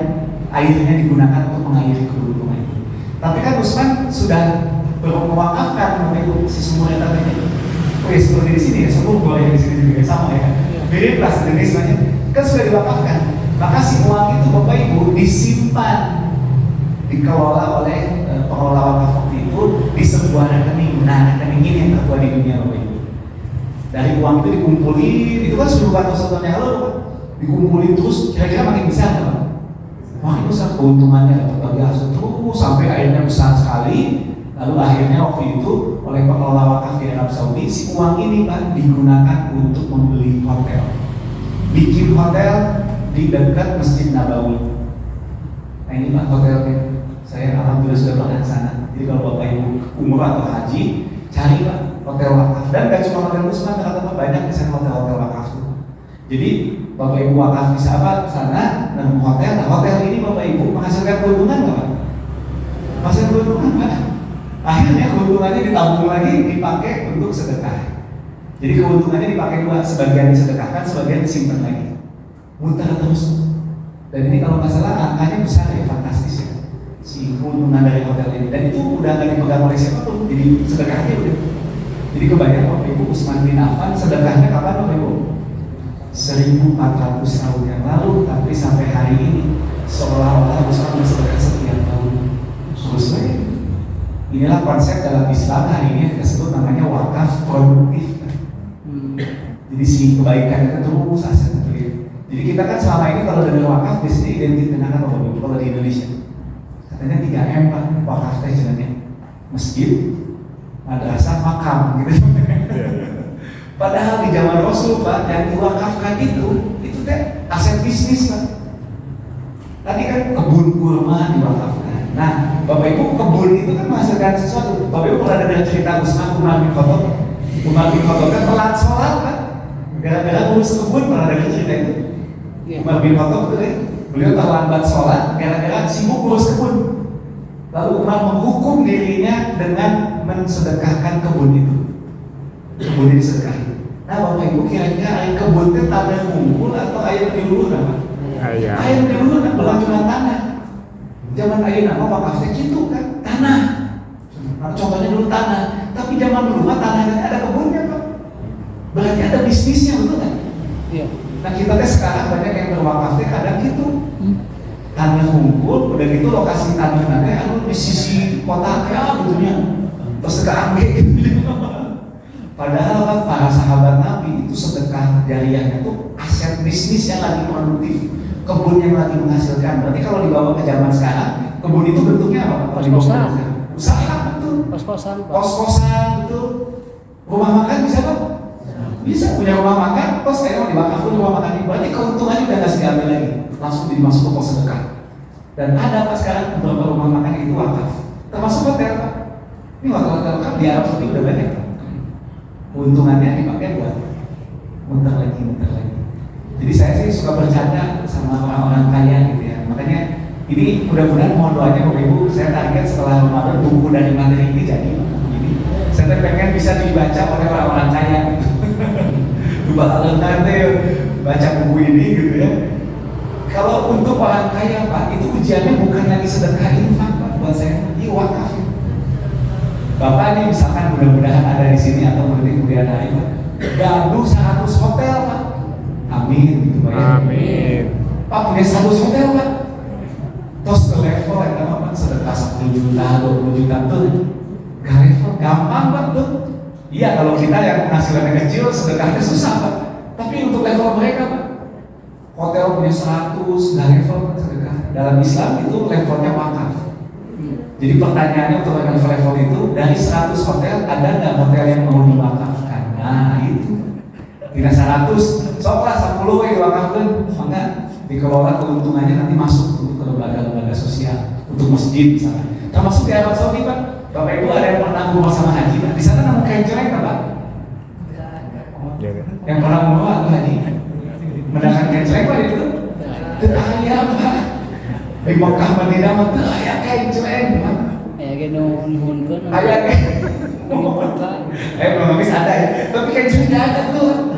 airnya digunakan untuk mengairi kebun kurma ini. Tapi kan Usman sudah mewakafkan si sumur RT-nya. Oh ya seperti di sini ya, sumur boleh di sini juga sama ya. Mirip lah sejenis namanya. Kan sudah diwakafkan. Maka si uang itu Bapak Ibu disimpan, dikelola oleh pengelola wakaf waktu itu di sebuah rekening. Nah, rekening ini yang tertua di dunia Bapak Ibu. Dari uang itu dikumpulin, itu kan 10 tahun yang lalu Pak. Dikumpulin terus, kira-kira makin besar Pak. Makin besar keuntungannya dapat bagi hasil terus sampai akhirnya besar sekali. Lalu akhirnya waktu itu oleh pengelola wakaf di Arab Saudi, si uang ini Pak digunakan untuk membeli hotel. Bikin hotel di dekat Masjid Nabawi. Nah ini Pak hotelnya. Saya alhamdulillah sudah pernah ke sana. Jadi kalau Bapak Ibu umrah atau haji, cari Pak hotel wakaf. Dan gak cuma hotel Muslim, ternyata banyak di sana hotel-hotel wakaf itu. Jadi Bapak Ibu wakaf bisa apa ke sana dan hotel. Nah hotel ini Bapak Ibu menghasilkan keuntungan nggak Pak? Menghasilkan keuntungan Pak. Akhirnya keuntungannya ditabung lagi, dipakai untuk sedekah. Jadi keuntungannya dipakai dua, sebagian disedekahkan, sebagian disimpan lagi. Muter terus. Dan ini kalau nggak salah angkanya besar ya, fantastis ya. Si keuntungan dari hotel ini. Dan itu udah nggak dipegang oleh siapapun, jadi sedekahnya udah. Jadi kebanyakan Bapak Ibu Utsman bin Affan sedekahnya kapan Bapak Ibu? 1400 tahun yang lalu, tapi sampai hari ini seolah-olah Utsman bersedekah setiap tahun. Terus inilah konsep dalam Islam hari ini yang kita sebut namanya wakaf produktif. Jadi si kebaikan itu terus aset terus. Jadi kita kan selama ini kalau dengar wakaf biasanya identik dengan apa Bapak? Kalau di Indonesia katanya 3M Pak, wakaf teh jenenge masjid, madrasah, makam gitu. Padahal di zaman Rasul Pak yang diwakafkan itu teh aset bisnis Pak. Tadi kan kebun kurma diwakafkan. Nah, Bapak Ibu kebun itu kan menghasilkan sesuatu. Bapak Ibu pernah dengar cerita Umar bin Khattab? Umar bin Khattab kan telat sholat Pak. Gara-gara ngurus kebun, pernah dengar cerita itu? Umar bin Khattab itu beliau terlambat sholat gara-gara sibuk ngurus kebun. Lalu Umar menghukum dirinya dengan mensedekahkan kebun itu. Kebun ini sedekahin. Nah Bapak Ibu kira-kira air kebun itu tanah ngumpul atau air diluluh apa? Air diluluh kan berlanjutan tanah. Zaman ayeuna mah wakaf teh kitu kan, tanah. Contohnya dulu tanah, tapi zaman dulu mah tanahnya ada kebunnya Pak. Berarti ada bisnisnya, betul kan? Iya. Nah kita teh sekarang banyak yang berwakaf teh kadang gitu. Tanah ngumpul, udah gitu lokasi tanahnya teh anu di sisi kota ya gitunya. Terus ke angke gitu. Padahal kan para sahabat Nabi itu sedekah jariyahnya tuh aset bisnis yang lagi produktif, kebun yang lagi menghasilkan. Berarti kalau dibawa ke zaman sekarang, kebun itu bentuknya apa? Kos-kosan. Usaha betul. Kos-kosan. Kos-kosan betul. Rumah makan bisa Pak? Bisa punya rumah makan, terus saya diwakafkan rumah makan ini. Berarti keuntungannya udah nggak diambil lagi, langsung dimasuk ke pos sedekah. Dan ada Pak sekarang beberapa rumah makan itu wakaf, termasuk hotel Pak. Ini hotel-hotel kan di Arab Saudi udah banyak. Keuntungannya dipakai buat muter lagi. Jadi saya sih suka bercanda sama orang-orang kaya gitu ya. Makanya ini mudah-mudahan mohon doanya Bapak Ibu, saya target setelah Ramadan buku dari materi ini jadi. Jadi saya pengen bisa dibaca oleh orang-orang kaya gitu. Bakal lengkap deh baca buku ini gitu ya. Kalau untuk orang kaya Pak, itu ujiannya bukan lagi sedekah infak Pak buat saya, ini wakaf. Bapak ini misalkan mudah-mudahan ada di sini atau nanti kemudian hari Pak, gaduh 100 hotel Pak, amin gitu Pak ya. Amin. Pak punya 100 hotel Pak, terus ke level yang apa Pak, sedekah 10 juta, 20 juta tuh, gak level, gampang Pak tuh. Iya kalau kita yang penghasilannya kecil sedekahnya susah Pak, tapi untuk level mereka Pak, hotel punya 100, gak level Pak sedekah. Dalam Islam itu levelnya wakaf. Jadi pertanyaannya untuk level-level itu, dari 100 hotel ada nggak hotel yang mau diwakafkan? Nah itu tidak 100, soklah 10 yang diwakafkan, maka dikelola keuntungannya nanti masuk untuk ke lembaga-lembaga sosial, untuk masjid misalnya. Termasuk di Arab Saudi Pak, Bapak Ibu ada yang pernah umroh sama haji Pak? Di sana nemu kain celeng nggak Pak? Yang pernah umroh atau haji? Mendapat kain celeng Pak itu? Ayam Pak. Di Mekah Madinah mah teu aya kain celeng Pak. Aya ge nu nuhunkeun. Aya ge. Belum habis ada ya. Tapi kain celeng ada tuh.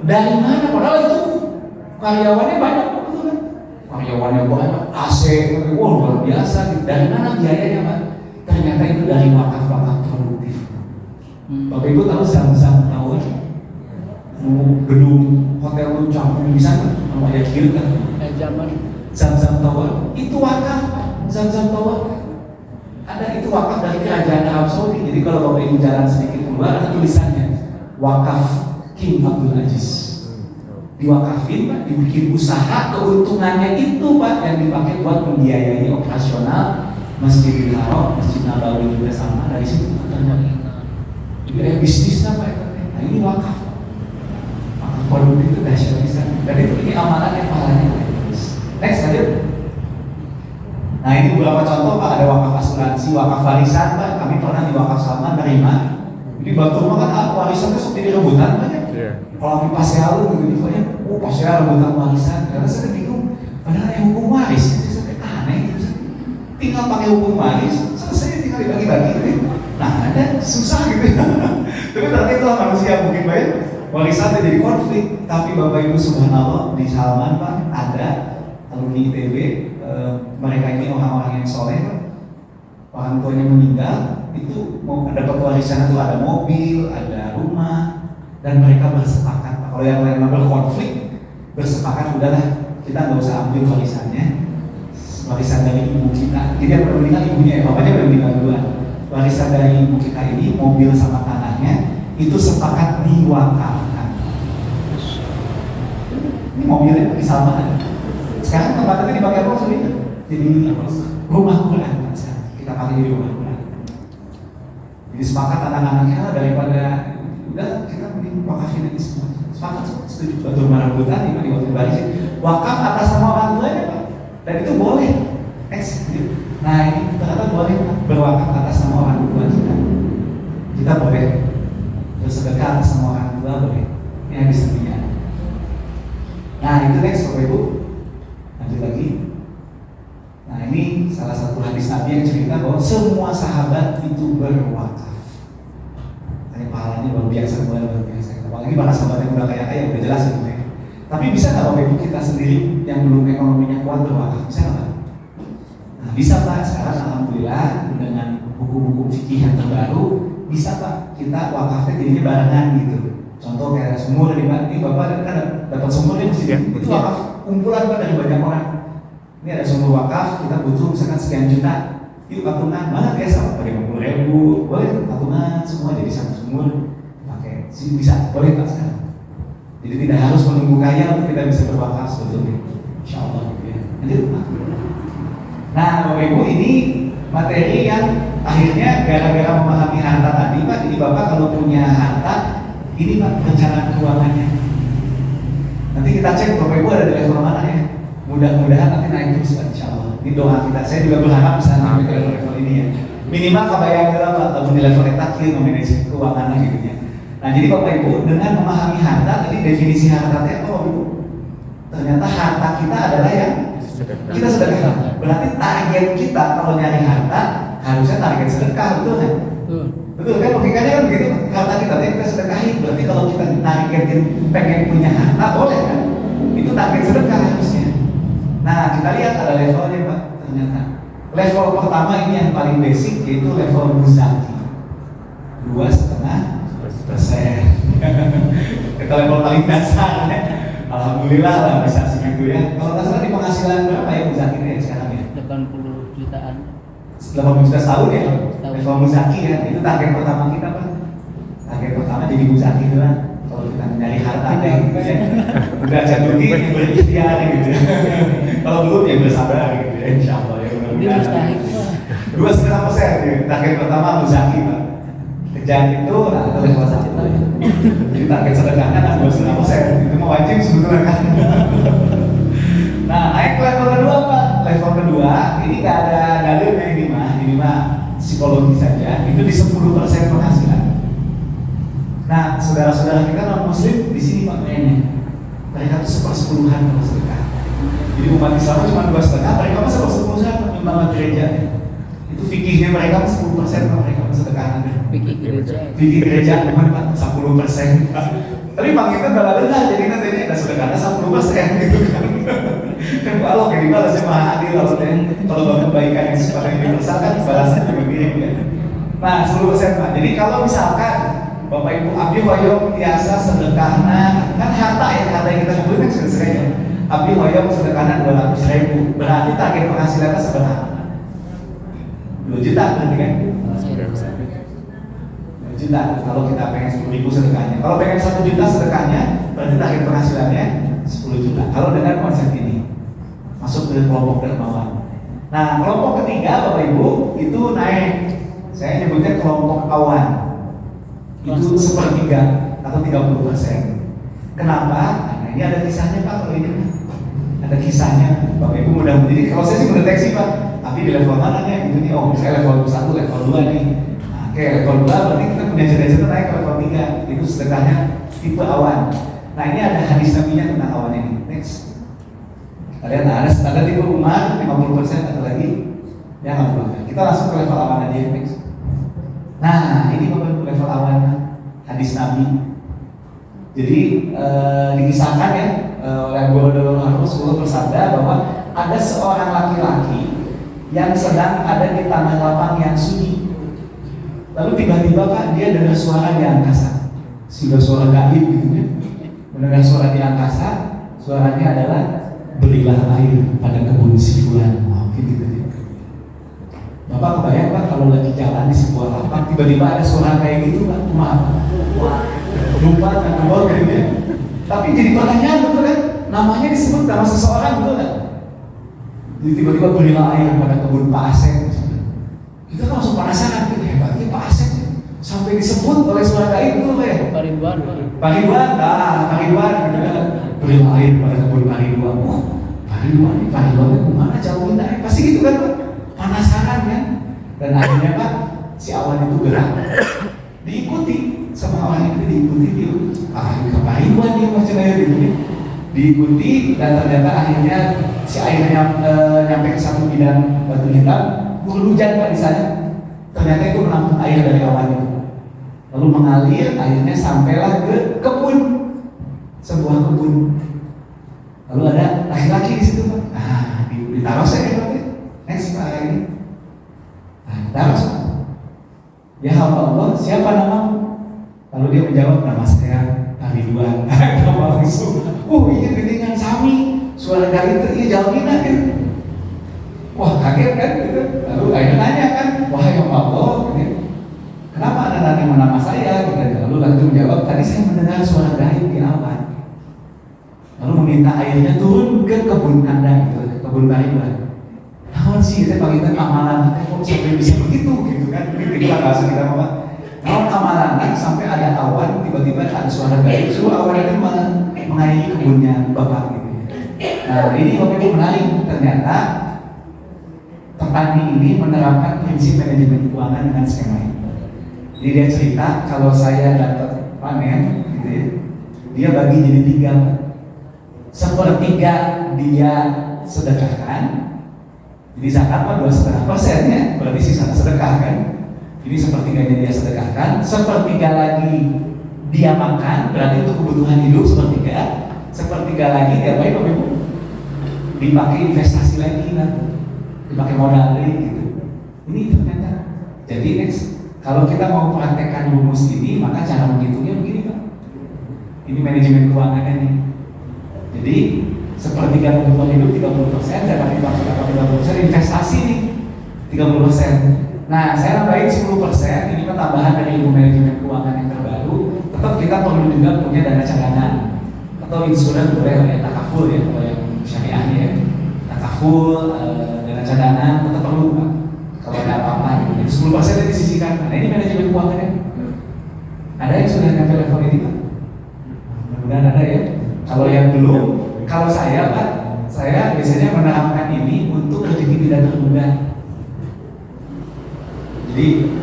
Dari mana? Padahal itu karyawannya banyak betul kan? Karyawannya banyak, AC, wah luar biasa. Dari mana biayanya Pak? Ternyata itu dari wakaf-wakaf produktif. Bapak Ibu tahu saham-saham tawar? gedung hotel lu campur di sana, mau ya kiri kan? Zaman Zam-Zam Tower itu wakaf, Zam-Zam Tower ada itu wakaf dari kerajaan Arab Saudi. Jadi kalau bapak ibu jalan sedikit keluar ada tulisannya wakaf King Abdul Aziz, diwakafin pak, dibikin usaha, keuntungannya itu pak yang dipakai buat membiayai operasional Masjidil Haram, Masjid Nabawi juga sama dari situ. Jadi bisnis apa itu? Nah ini wakaf. Wakaf produk itu dahsyat bisa. Dan itu ini amalan yang pahalanya. Next lanjut. Nah ini beberapa contoh pak, ada wakaf asuransi, wakaf warisan pak. Kami pernah di wakaf Salman menerima. Jadi batu rumah kan warisan itu jadi rebutan pak ya. Kalau di Pasyalu gitu pokoknya, Pasyalu rebutan warisan. Karena saya bingung. Padahal yang hukum waris itu saya aneh gitu. Tinggal pakai hukum waris, selesai tinggal dibagi-bagi gitu. Nah ada susah gitu. Tapi ternyata itu manusia mungkin baik. Warisan jadi konflik. Tapi bapak ibu subhanallah di Salman pak ada alumni ITB, mereka ini orang-orang yang soleh, orang tuanya meninggal, itu mau dapat warisan itu ada mobil, ada rumah, dan mereka bersepakat. Kalau yang lain berkonflik, bersepakat udahlah kita nggak usah ambil warisannya, warisan dari ibu kita. Jadi yang meninggal ibunya ya, bapaknya udah meninggal duluan. Warisan dari ibu kita ini, mobil sama tanahnya itu sepakat diwakafkan. Ini mobilnya di Salman. Sekarang tempatnya dipakai apa maksudnya? Jadi rumah Quran. Kita pakai jadi rumah Quran. Jadi sepakat anak-anaknya daripada udah kita mending wakafin aja semua. Sepakat setuju. Betul rambutan ini di waktu baris. Wakaf atas nama orang tuanya pak. Dan itu boleh. Nah ini ternyata boleh berwakaf atas nama orang tua kita. Kita boleh bersedekah atas nama orang tua boleh. Ini habis dunia. Nah itu next bapak ibu. Lanjut lagi. Nah ini salah satu hadis Nabi yang cerita bahwa semua sahabat itu berwakaf. Tanya pahalanya luar biasa, luar biasa. Apalagi para sahabat yang udah kaya udah jelas gitu ya. Tapi bisa nggak bapak ibu kita sendiri yang belum ekonominya kuat berwakaf? Bisa nggak? Nah bisa pak. Sekarang alhamdulillah dengan buku-buku fikih yang terbaru bisa pak kita wakafnya jadinya barengan gitu. Contoh kayak sumur nih pak, ini bapak kan dapat sumur nih mesti itu wakaf kumpulan pak dari banyak orang. Ini ada sumur wakaf, kita butuh misalkan sekian juta, yuk patungan, mana biasa pakai 50.000, boleh patungan semua jadi satu sumur, pakai bisa, boleh pak sekarang. Jadi tidak harus menunggu kaya untuk kita bisa berwakaf sebetulnya, insya Allah gitu ya. Lanjut pak. Nah bapak ibu ini materi yang akhirnya gara-gara memahami harta tadi pak, jadi bapak kalau punya harta ini pak perencanaan keuangannya. Nanti kita cek bapak ibu ada di level mana ya. Mudah-mudahan nanti naik terus pak insya Allah. Ini doa kita. Saya juga berharap bisa naik ke level ini ya. Minimal kebayang dalam pak, ataupun di level etakil memanage keuangan gitu ya. Nah jadi bapak ibu dengan memahami harta tadi definisi harta itu apa bapak ibu? Ternyata harta kita adalah yang kita sedekah. Berarti target kita kalau nyari harta harusnya target sedekah, betul kan? Betul kan, logikanya kan begitu. Harta kita sedekahin, berarti kalau kita targetin pengen punya harta boleh kan? Itu target sedekah harusnya. Nah kita lihat ada levelnya pak. Ternyata level pertama ini yang paling basic yaitu level muzaki 2,5%. Kita level paling dasar ya. Alhamdulillah lah bisa segitu ya. Kalau nggak salah di penghasilan berapa ya muzaki ya sekarang ya? 80 jutaan. 80 juta setahun ya, level muzaki ya, itu target pertama kita pak. Target pertama jadi muzaki doang. Kalau kita mencari harta yang gitu ya, udah jatuh yang berikhtiar gitu ya. Kalau belum ya bersabar gitu ya, insya Allah ya. Ini mustahil pak. 2,5% target pertama muzaki pak. Kejar itu, nah itu level 1. Jadi target sedekahnya 2,5%, itu mau wajib sebetulnya kan. Nah naik ke level kedua pak. Level kedua ini nggak ada dalilnya ini mah psikologi saja. Itu di 10% penghasilan. Nah saudara-saudara kita non muslim di sini pak kayaknya mereka tuh 1/10 kalau sedekah. Jadi umat Islam cuma 2,5, mereka mah 1/10 nyumbang gereja. Itu fikihnya mereka 10% mereka sedekah. Fikih gereja cuma 10%. Tapi bang kita udah lalu lah, jadi nantinya ada sedekahnya 10% gitu kan. Kan kalau kayak dibalas ya maha adil kalau kebaikan yang sifatnya universal kan balasannya juga mirip ya. Nah 10% pak. Jadi kalau misalkan Bapak Ibu, abdi hoyong tiasa sedekahna, kan harta yang kita kumpulin kan selesai. Abdi hoyong sedekahna 200.000, berarti target penghasilannya seberapa? 2 juta berarti kan? 2 juta, kalau kita pengen 10.000 sedekahnya. Kalau pengen 1 juta sedekahnya, berarti target penghasilannya 10 juta. Kalau dengan konsep ini, masuk ke kelompok dermawan. Nah, kelompok ketiga Bapak Ibu, itu naik. Saya nyebutnya kelompok awan. Itu sepertiga atau 30%. Kenapa? Nah, ini ada kisahnya Pak, kalau ini ada kisahnya. Bapak Ibu mudah mendidik. Kalau saya sih mendeteksi Pak, tapi di level mana nih? Itu nih, oh saya level 1, level 2 nih. Nah, oke, level 2 berarti kita punya cerita-cerita naik ke level 3. Itu sedekahnya tipe awan. Nah, ini ada hadis nabinya tentang awan ini. Next. Kalian ada tipe Umar 50% atau lagi yang nggak. Kita langsung ke level awan aja. Next. Nah, ini Bapak Ibu level awan hadis Nabi. Jadi dikisahkan ya oleh Abu Hurairah Rasulullah bersabda bahwa ada seorang laki-laki yang sedang ada di tanah lapang yang sunyi. Lalu tiba-tiba Pak dia dengar suara di angkasa. Sudah suara gaib gitu ya. Mendengar suara di angkasa, suaranya adalah berilah air pada kebun si fulan. Mungkin gitu ya. Bapak kebayang Pak kalau lagi jalan di sebuah lapak tiba-tiba ada suara kayak gitu Pak, maaf, lupa dan kebor gitu ya. Tapi jadi pertanyaan betul kan, namanya disebut nama seseorang betul kan? Jadi tiba-tiba berilah air pada kebun Pak Asep. Kita kan langsung penasaran, hebatnya Pak Asep sampai disebut oleh suara gaib betul Pak ya? Pak Ridwan, Pak Ridwan gitu kan, berilah air pada kebun Pak Ridwan. Wah, Pak Ridwan itu kemana jauhin air? Pasti gitu kan Pak? Penasaran kan? Dan akhirnya Pak, si awan itu gerak, diikuti sama awan itu, diikuti dia. Pak Ridwan dia macam air gitu ya. Diikuti dan ternyata akhirnya si airnya nyampe ke satu bidang batu hitam, hujan Pak di sana. Ternyata itu menampung air dari awan itu. Lalu mengalir, akhirnya sampailah ke kebun, sebuah kebun. Lalu ada laki-laki di situ Pak. Nah, ditaruh saya Pak. Next Pak ini. Nah, taruh. Ya Allah, siapa namamu? Lalu dia menjawab, nama saya Pak Ridwan. Nama langsung. Oh iya gedengan Sami. Suara gaib itu iya jawabin aja. Wah kaget kan gitu. Lalu akhirnya nanya kan, wahai Allah, gitu. Kenapa anda nanya nama saya? Gitu. Lalu langsung menjawab, tadi saya mendengar suara gaib di awan. Lalu meminta airnya turun ke kebun anda, gitu, kebun Ridwan. Namun sih, saya panggilnya amalan, kok sampai bisa begitu gitu kan? Ini kita bahasa kita Pak. Namun amalan sampai ada awan, tiba-tiba ada suara gaib, suara awan itu mengairi kebunnya Bapak gitu. Nah ini Bapak Ibu menarik, ternyata petani ini menerapkan prinsip manajemen keuangan dengan skema ini. Jadi dia cerita kalau saya dapat panen, gitu ya, dia bagi jadi 3. Sepertiga dia sedekahkan. Jadi zakat mah 2,5% ya, berarti sisa sedekah kan. Ini sepertiganya dia sedekahkan, sepertiga lagi dia makan, berarti itu kebutuhan hidup sepertiga lagi dia baik Bapak Ibu dipakai investasi lagi kan, dipakai modal lagi gitu. Ini ternyata. Jadi next, kalau kita mau praktekkan rumus ini, maka cara menghitungnya begini Pak. Ini manajemen keuangannya nih. Jadi sepertiga kebutuhan hidup 30%, zakat infak 30%, investasi nih 30%. Nah, saya nambahin 10%, ini tambahan dari ilmu manajemen keuangan yang terbaru. Tetap kita perlu juga punya dana cadangan atau insuran boleh ya, takaful ya, kalau yang syariahnya ya. Takaful, dana cadangan tetap perlu Pak. Kalau ada apa-apa gitu. 10% disisihkan. Nah, ini manajemen keuangannya. Ada yang sudah nyampe level ini Pak? Mudah-mudahan ada ya. Kalau yang belum, kalau saya Pak, saya biasanya menerapkan ini untuk rezeki tidak tertunda. Jadi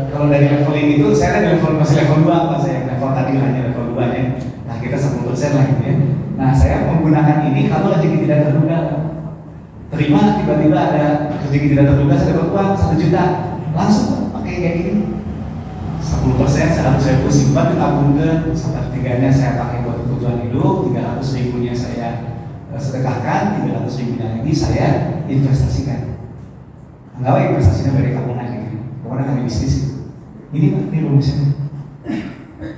kalau dari level ini tuh saya ada level masih level 2 Pak, saya level tadi hanya level 2 nya. Nah kita 10% lah gitu ya. Nah saya menggunakan ini kalau rezeki tidak tertunda. Terima tiba-tiba ada rezeki tidak tertunda, saya dapat uang 1 juta, langsung pakai kayak gini. 10% 100.000 simpan ditabungkan, sepertiganya saya pakai buat kebutuhan hidup, 300.000-nya saya sedekahkan, 300.000-nya lagi saya investasikan. Enggak investasinya dari tabungan gitu. Pokoknya kami bisnis. Ini Pak, ini rumusnya.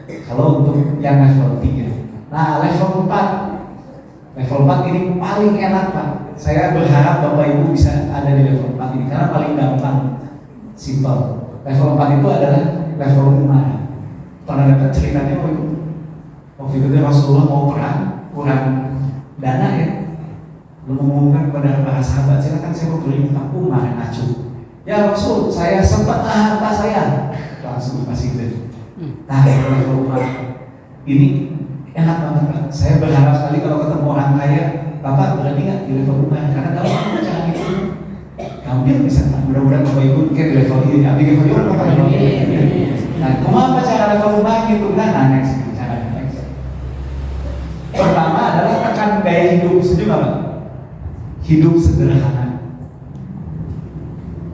Kalau untuk yang level 3. Nah, level 4. Level 4 ini paling enak, Pak. Saya berharap Bapak Ibu bisa ada di level 4 ini karena paling gampang, simple. Level 4 itu adalah level rumah. Pernah dapat ceritanya Bapak Ibu? Waktu itu Rasulullah mau perang, kurang dana ya. Lalu mengumumkan kepada para sahabat, silakan saya mau beli rumah yang acu. Ya Rasul, saya sempat harta saya. Langsung dikasih duit. Nah, level 4 ini enak banget Pak. Saya berharap sekali kalau ketemu orang kaya, Bapak berani nggak di level rumah? Karena kalau kamu jangan itu, hampir bisa. Mudah-mudahan Bapak Ibu kayak di level ini, tapi level ini Bapak Ibu. Nah, kemana cara level rumah gitu? Nah, next. Pertama adalah tekan gaya hidup setuju Pak. Hidup sederhana.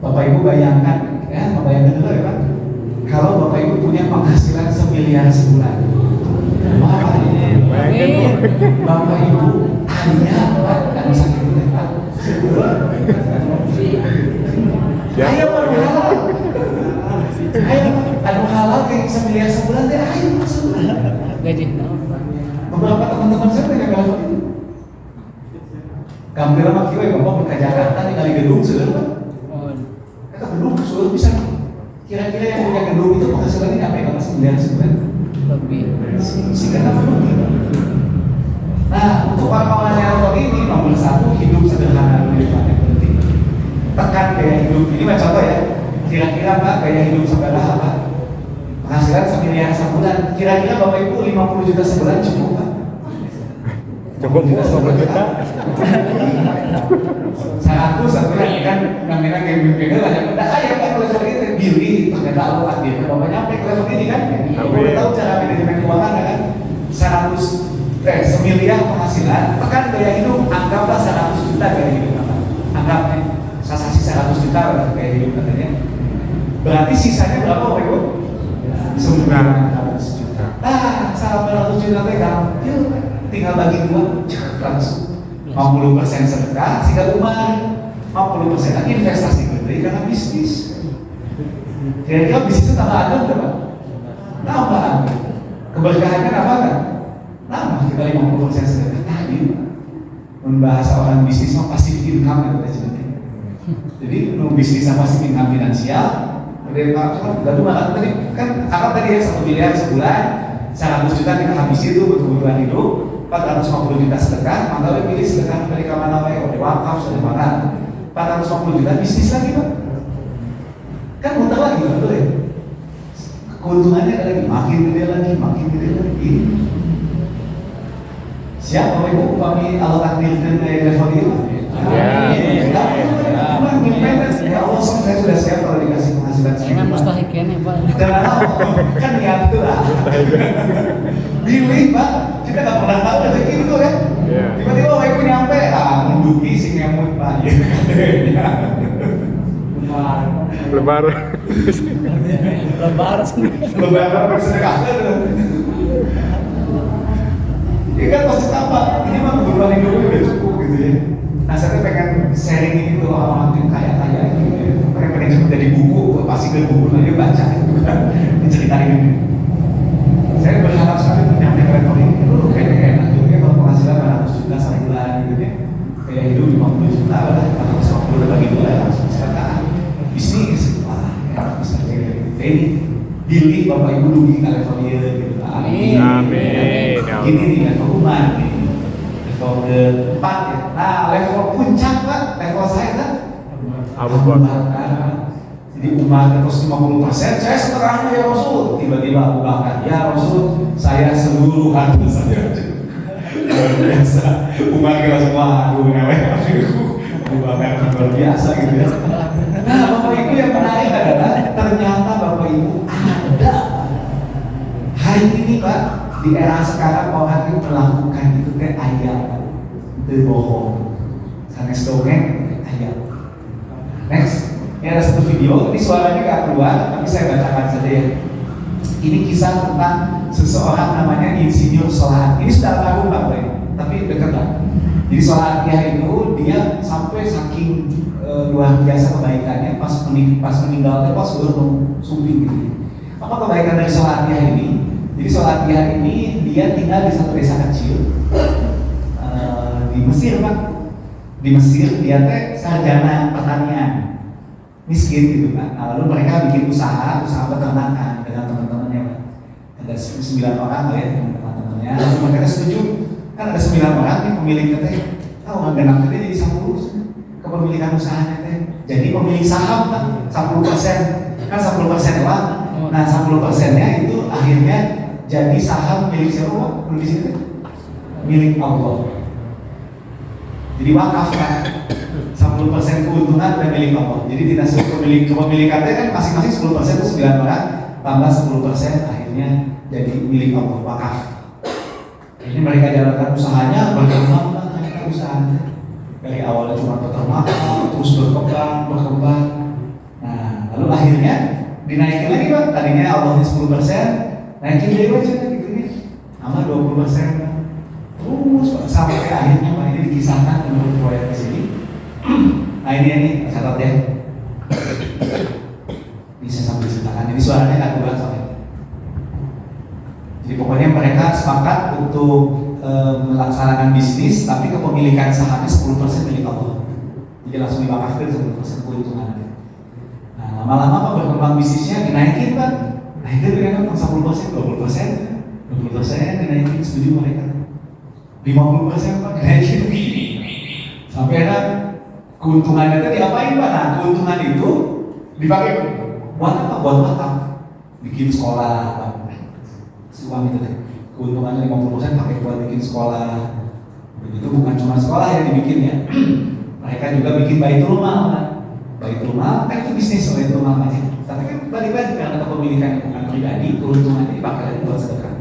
Bapak Ibu bayangkan, ya, bayangkan dulu ya Pak. Kalau Bapak Ibu punya penghasilan 1 miliar sebulan, Bapak Ibu hanya dan sakit Pak. Ayo halal. Ayo anu halal kayak 1 miliar sebulan deh, ayo masuk. Gaji. Beberapa teman-teman saya punya level itu. Gambir sama kiwe Bapak ke Jakarta tinggal di gedung sudah Pak. Kita gedung sudah bisa. Kira-kira yang punya gedung itu penghasilannya apa ya? 1 miliar sebulan? Lebih. Sehingga lebih. Nah, untuk orang-orang yang level ini nomor 1 hidup sederhana lebih paling penting. Tekan gaya hidup. Ini macam contoh ya. Kira-kira Pak gaya hidup sebelah apa? Penghasilan 1 miliar sebulan. Kira-kira Bapak Ibu 50 juta sebulan cukup Pak? Cukup 50 juta. 100 sebulan kan namanya kayak banyak benda aja kan level ini diri ternyata Allah takdirnya Bapak nyampe ke level ini kan. Bapak tahu cara manajemen keuangan kan? 100 miliar penghasilan, tekan gaya hidup, anggaplah 100 juta gaya hidup Bapak. Anggapnya sasasi 100 juta gaya hidup katanya. Berarti sisanya berapa Bapak Ibu? 900 juta. Nah, 900 juta teh gampang. Tinggal bagi 2, langsung 50% sedekah, sehingga umar 50% lagi investasi gede karena bisnis. Kira-kira bisnis itu tambah ada berapa? Tambah ada. Keberkahannya apa kan? Tambah kita 50% sedekah tadi. Membahas orang bisnis sama pasif income itu tadi. Jadi bisnis sama pasif income finansial. Dari Pak tadi kan apa tadi ya 1 miliar sebulan, 100 juta kita habisi itu untuk kebutuhan hidup. 450 juta sedekah, maka pilih sedekah dari kamar namanya oleh wakaf sudah mana 450 juta bisnis lagi Pak, kan muter lagi betul ya, keuntungannya ada lagi makin gede lagi. Siap Bapak Ibu kami Allah takdirkan dari level itu ya Allah saya sudah siap kalau dikasih penghasilan Ini mustahil kene Pak. Kan niat itu lah pilih Pak, kita nggak pernah tahu rezeki itu kan. Tiba-tiba Bapak Ibu nyampe, menduki si ngemut Pak. Lebaran. Lebaran bersedekah. Ya kan pasti apa? Ini mah kebutuhan hidupnya udah cukup gitu ya. Nah saya pengen sharing ini ke orang-orang yang kaya-kaya gitu ya. Pengen cepet jadi buku, pasti ke buku aja baca gitu kan. Diceritain ini. Saya berharap sekali nyampe ke level ini. Kayaknya enak juga ya kalau penghasilan 400 juta sehari bulan gitu ya. Kayak hidup 50 juta lah, 450 udah bagi 2 ya langsung sekarang. Bisnis, wah enak bisa kayak gitu. Ini pilih Bapak Ibu dugi ke level ini gitu. Amin. Amin. Ini nih level rumah nih. Level ke-4 ya. Nah level puncak Pak, level saya kan Abu Bakar. Jadi umat terus 50%, saya setengahnya ya Rasul. Tiba-tiba Abu Bakar, ya Rasul, saya seluruh harta saya. Luar biasa. Umat kita semua, aduh ngelek Abu Bakar luar biasa gitu ya. Nah Bapak Ibu yang menarik adalah ternyata Bapak Ibu ada. Hari ini Pak, di era sekarang orang itu melakukan itu kayak ayam, itu bohong. Sanes dongeng ayam. Next. Ini ada satu video, ini suaranya nggak keluar, tapi saya bacakan saja ya. Ini kisah tentang seseorang namanya Insinyur Solah. Ini sudah almarhum Pak Boy, tapi dekat lah. Jadi Solah itu dia sampai saking luar biasa kebaikannya pas meninggalnya pas sudah sumping gitu. Apa kebaikan dari Solah ini? Jadi Solatiyah ini dia tinggal di satu desa kecil di Mesir Pak. Di Mesir dia teh sarjana pertanian, miskin gitu kan. Nah, lalu mereka bikin usaha peternakan dengan teman-temannya Pak. Ada 9 orang lah ya dengan teman-temannya. Lalu mereka setuju kan ada 9 orang nih pemiliknya teh. Tahu nggak genap teh jadi 10 kepemilikan usahanya teh. Jadi pemilik saham Pak 10% kan 10% lah. Nah 10%-nya itu akhirnya jadi saham milik siapa Pak? Di sini milik Allah. Jadi wakaf kan 10% keuntungan udah milik Allah. Jadi tidak kepemilikannya kan masing-masing 10% itu 9 orang tambah 10% akhirnya jadi milik Allah, wakaf. Ini mereka jalankan usahanya berkembang ternyata usahanya dari awalnya cuma peternakan terus berkembang. Nah lalu akhirnya dinaikin lagi Pak. Tadinya Allahnya 10%, naikin dari wajah gitu nih sama 20% Pak. Terus Pak, sampai akhirnya Pak ini dikisahkan menurut riwayat di sini. Nah ini catat ya. Bisa sambil ceritakan. Ini suaranya nggak keluar soalnya. Jadi pokoknya mereka sepakat untuk melaksanakan bisnis, tapi kepemilikan sahamnya 10% milik Allah. Jadi langsung diwakafkan 10% keuntungannya. Nah lama-lama Pak berkembang bisnisnya dinaikin Pak. Nah itu mereka 10%, 20% dinaikin, setuju mereka. 50% Pak dinaikin. Sampai kan keuntungannya tadi diapain Pak? Nah keuntungan itu dipakai buat apa? Buat wakaf, bikin sekolah Pak. Si uang itu teh keuntungannya 50% pakai buat bikin sekolah. Begitu bukan cuma sekolah yang dibikin ya. Mereka juga bikin baitul mal Pak. Baitul mal kan itu bisnis baitul mal aja. Tapi kan balik-balik karena kepemilikan bukan pribadi, keuntungannya dipakai lagi buat sedekah.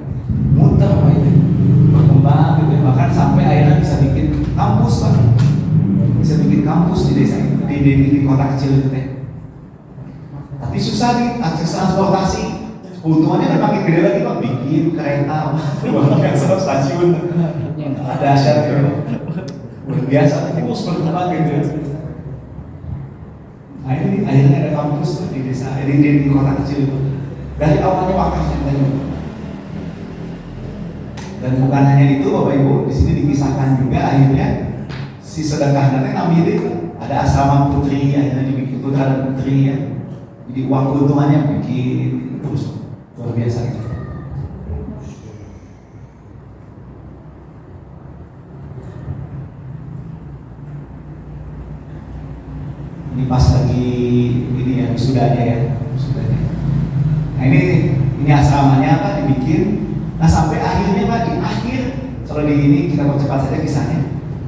Muter Pak itu berkembang gitu, bahkan sampai akhirnya bisa bikin kampus Pak. Bisa bikin kampus di desa itu, di kota kecil itu teh. Tapi susah nih akses transportasi. Keuntungannya kan makin gede lagi Pak, bikin kereta, luar biasa stasiun. Ada asyar gitu. Luar biasa, terus berkembang gitu. Nah ini akhirnya ada kampus di desa, di kota kecil itu. Dari awalnya wakaf yang tadi. Dan bukan hanya itu Bapak Ibu, di sini dikisahkan juga akhirnya si sedekah nanti ngambil itu ada asrama putri, akhirnya dibikin putra dan putri ya. Jadi uang keuntungannya bikin terus luar biasa itu. Ini pas lagi ini ya wisudanya ya, wisudanya. Nah ini asramanya apa dibikin. Nah sampai akhirnya Pak, di akhir kalau di ini kita percepat saja kisahnya,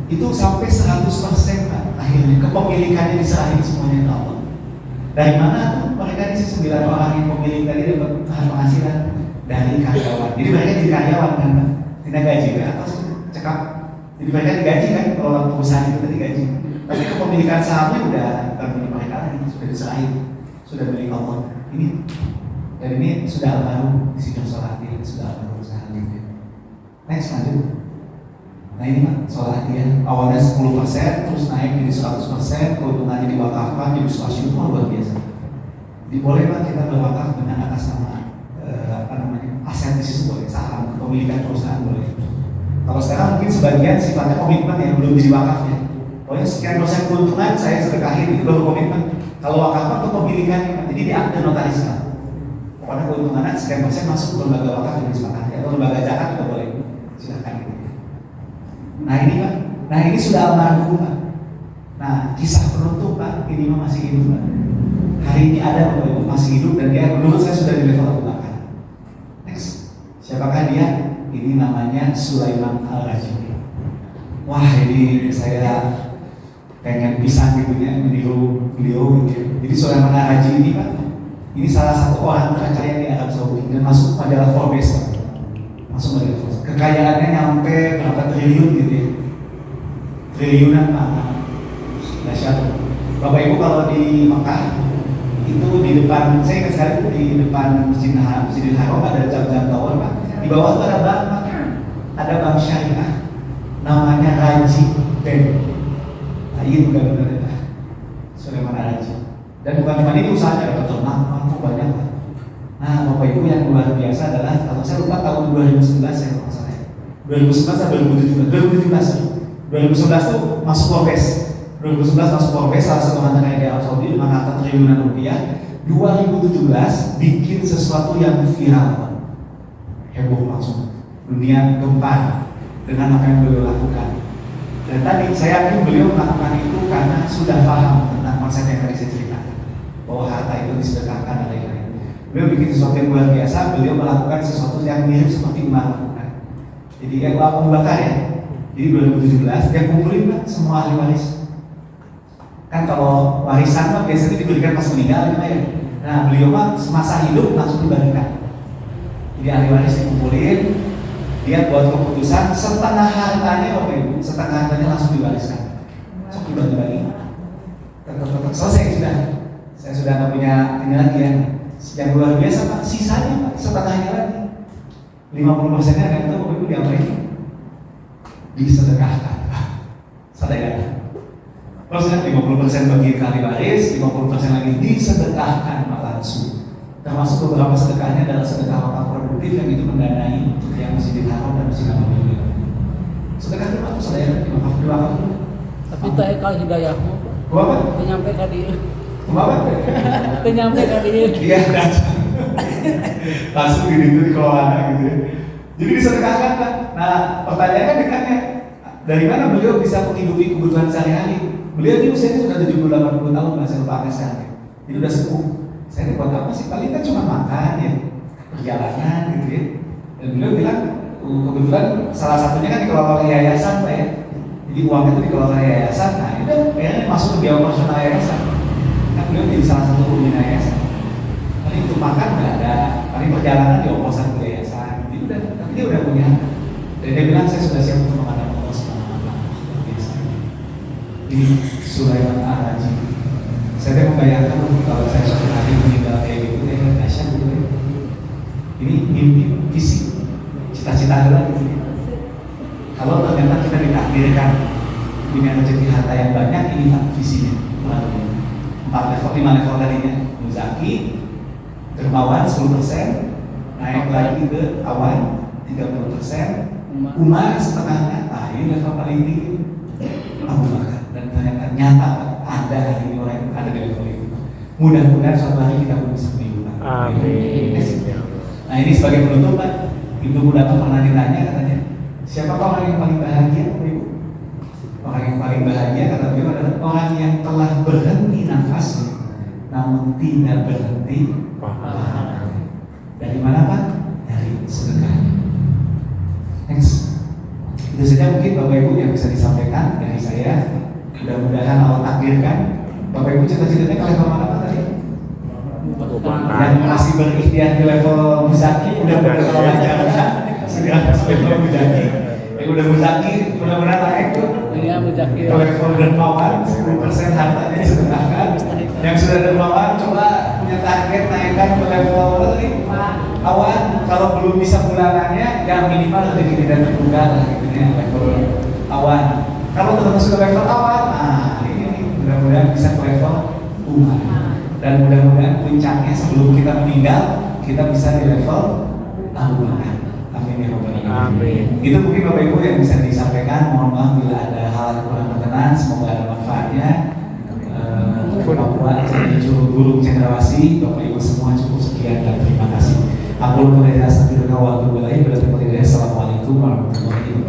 itu sampai 100% Pak akhirnya kepemilikannya diserahin semuanya ke Allah. Dari mana tuh mereka di 9 orang yang pemilik tadi dapat penghasilan dari karyawan. Jadi mereka jadi karyawan kan Pak, tidak gaji ke atas cekap. Jadi mereka digaji kan kalau perusahaan itu tadi gaji. Tapi kepemilikan sahamnya udah bukan milik mereka lagi, sudah diserahin, sudah milik Allah. Ini dan ini sudah almarhum di sini Solatiyah, sudah almarhum sehari. Next lanjut. Nah ini Pak, Solatiyah awalnya 10%, terus naik jadi 100%, keuntungannya diwakafkan jadi stasiun luar biasa. Jadi boleh Pak kita berwakaf dengan atas nama aset di situ boleh, saham, kepemilikan perusahaan boleh. Kalau sekarang mungkin sebagian sifatnya komitmen yang belum jadi wakaf ya. Pokoknya sekian persen keuntungan saya sedekahin, itu baru komitmen. Kalau wakaf kepemilikannya, jadi diakte notariskan. Pokoknya keuntungannya sekian persen masuk ke lembaga wakaf yang disepakati atau lembaga zakat juga boleh, silakan. Nah ini Pak, nah ini sudah almarhum Pak. Nah kisah penutup Pak, ini masih hidup Pak. Hari ini ada Bapak Ibu masih hidup dan dia menurut saya sudah di level Abu Bakar. Next, siapakah dia? Ini namanya Sulaiman Al-Rajili. Wah ini saya pengen pisah gitu ya meniru beliau gitu. Jadi Sulaiman Al-Rajili ini Pak, ini salah satu orang terkaya di Arab Saudi dan masuk majalah Forbes Pak. Masuk majalah Forbes. Kekayaannya nyampe berapa triliun gitu ya. Triliunan Pak. Dahsyat. Bapak Ibu kalau di Mekah itu di depan, saya ingat sekali di depan Masjidil Haram ada jam-jam tower Pak. Di bawah itu ada bank Pak. Ada bank syariah namanya Raji Bank. Nah ini benar-benar ya Pak. Sulaiman Al-Rajili. Dan bukan cuma ini usahanya, ada peternak, banyak Pak. Nah Nah, Bapak Ibu yang luar biasa adalah, kalau saya lupa tahun 2011 ya kalau saya. 2011 atau 2011 tuh masuk Forbes. 2011 masuk Forbes, salah satu harta kaya di Arab Saudi dengan harta triliunan rupiah. 2017 bikin sesuatu yang viral, heboh langsung, dunia gempar dengan apa yang beliau lakukan. Dan tadi saya yakin beliau melakukan itu karena sudah paham tentang konsep yang tadi saya ceritakan, bahwa harta itu disedekahkan dan lain-lain. Beliau bikin sesuatu yang luar biasa, beliau melakukan sesuatu yang mirip seperti Umar lakukan. Jadi kayak Abu Bakar ya. Jadi 2017 dia kumpulin kan semua ahli waris. Kan kalau warisan mah biasanya diberikan pas meninggal gitu ya. Nah beliau mah semasa hidup langsung dibagikan. Jadi ahli waris dikumpulin, dia buat keputusan setengah hartanya, Bapak Ibu, setengah hartanya langsung diwariskan. Sok dibagi-bagi. Tetap selesai sudah. Saya sudah nggak punya ini lagi ya. Yang luar biasa Pak, sisanya Pak, setengahnya lagi 50%-nya kan itu Bapak Ibu diapain? Disedekahkan. Sedekah. Terus kan 50% bagi ahli waris, 50% lagi disedekahkan Pak langsung. Termasuk beberapa sedekahnya adalah sedekah wakaf produktif yang itu mendanai untuk yang Masjidil Haram dan Masjid Nabawi. Sedekah itu apa? Sedekah di wakaf dulu. Tapi tak ekal hidayahmu. Apa? Penyampai ka dieu. Apa? Penyampai ka dieu. Iya, langsung dikelola gitu ya. Jadi disedekahkan Pak. Nah, pertanyaannya dekatnya dari mana beliau bisa menghidupi kebutuhan sehari-hari? Beliau ini usianya sudah 70-80 tahun, saya lupa angka sekarang. Jadi udah sepuh. Saya buat apa sih? Paling kan cuma makan ya, perjalanan gitu ya. Dan beliau bilang, kebetulan salah satunya kan dikelola oleh yayasan Pak ya. Jadi uangnya itu dikelola oleh yayasan. Nah itu akhirnya masuk ke biaya operasional yayasan. Nah beliau jadi salah satu pembina yayasan. Paling untuk makan nggak ada, paling perjalanan di operasional ke yayasan. Jadi udah, tapi dia udah punya. Dan dia bilang saya sudah siap untuk menghadap Allah Subhanahu wa Ta'ala. Di Sulaiman Ar-Rajim. Saya membayangkan kalau saya suatu hari meninggal kayak gitu ya, dahsyat gitu ya. Ini mimpi fisik, cita-cita adalah gitu. Kalau ternyata kita ditakdirkan punya rezeki harta yang banyak, ini tak visinya. Lalu 5 level tadinya, Muzaki, dermawan 10%, naik lagi ke awan 30%, Umar setengahnya, ini level paling tinggi, Abu Bakar. Dan ternyata nyata ada hari ini orang yang ada di level itu. Mudah-mudahan suatu hari kita pun bisa menimbulkan. Amin. Nah ini sebagai penutup Pak, Ibu Muda pernah ditanya katanya, siapa orang yang paling bahagia Ibu? Orang yang paling bahagia kata beliau adalah orang yang telah berhenti nafasnya, namun tidak berhenti pahalanya. Dari mana Pak? Dari sedekah. Next. Itu saja mungkin Bapak Ibu yang bisa disampaikan dari saya. Mudah-mudahan Allah takdirkan. Bapak Ibu cita-citanya ke level mana Pak tadi? Yang masih berikhtiar di level Muzaki, mudah-mudahan Allah lancarkan. Sudah level Muzaki. Yang udah Muzaki, mudah-mudahan naik tuh. Iya, Muzaki. Ke level dermawan, 10% hartanya disedekahkan. Yang sudah dermawan, coba punya target naikkan ke level apa tadi? Awan. Kalau belum bisa bulanannya, ya minimal rezeki tidak terbuka lah gitu ya, level awan. Kalau teman-teman sudah level awan, nah ini nih, mudah-mudahan bisa ke level Umar. Dan mudah-mudahan puncaknya sebelum kita meninggal, kita bisa di level Abu Bakar. Amin ya Rabbal Alamin. Amin. Itu mungkin Bapak Ibu yang bisa disampaikan. Mohon maaf bila ada hal yang kurang berkenan. Semoga ada manfaatnya. Papua jadi guru cendrawasih. Bapak Ibu semua cukup sekian dan terima kasih. Aku lupa dari asal kita kawal berlain. Berarti Assalamualaikum warahmatullahi wabarakatuh.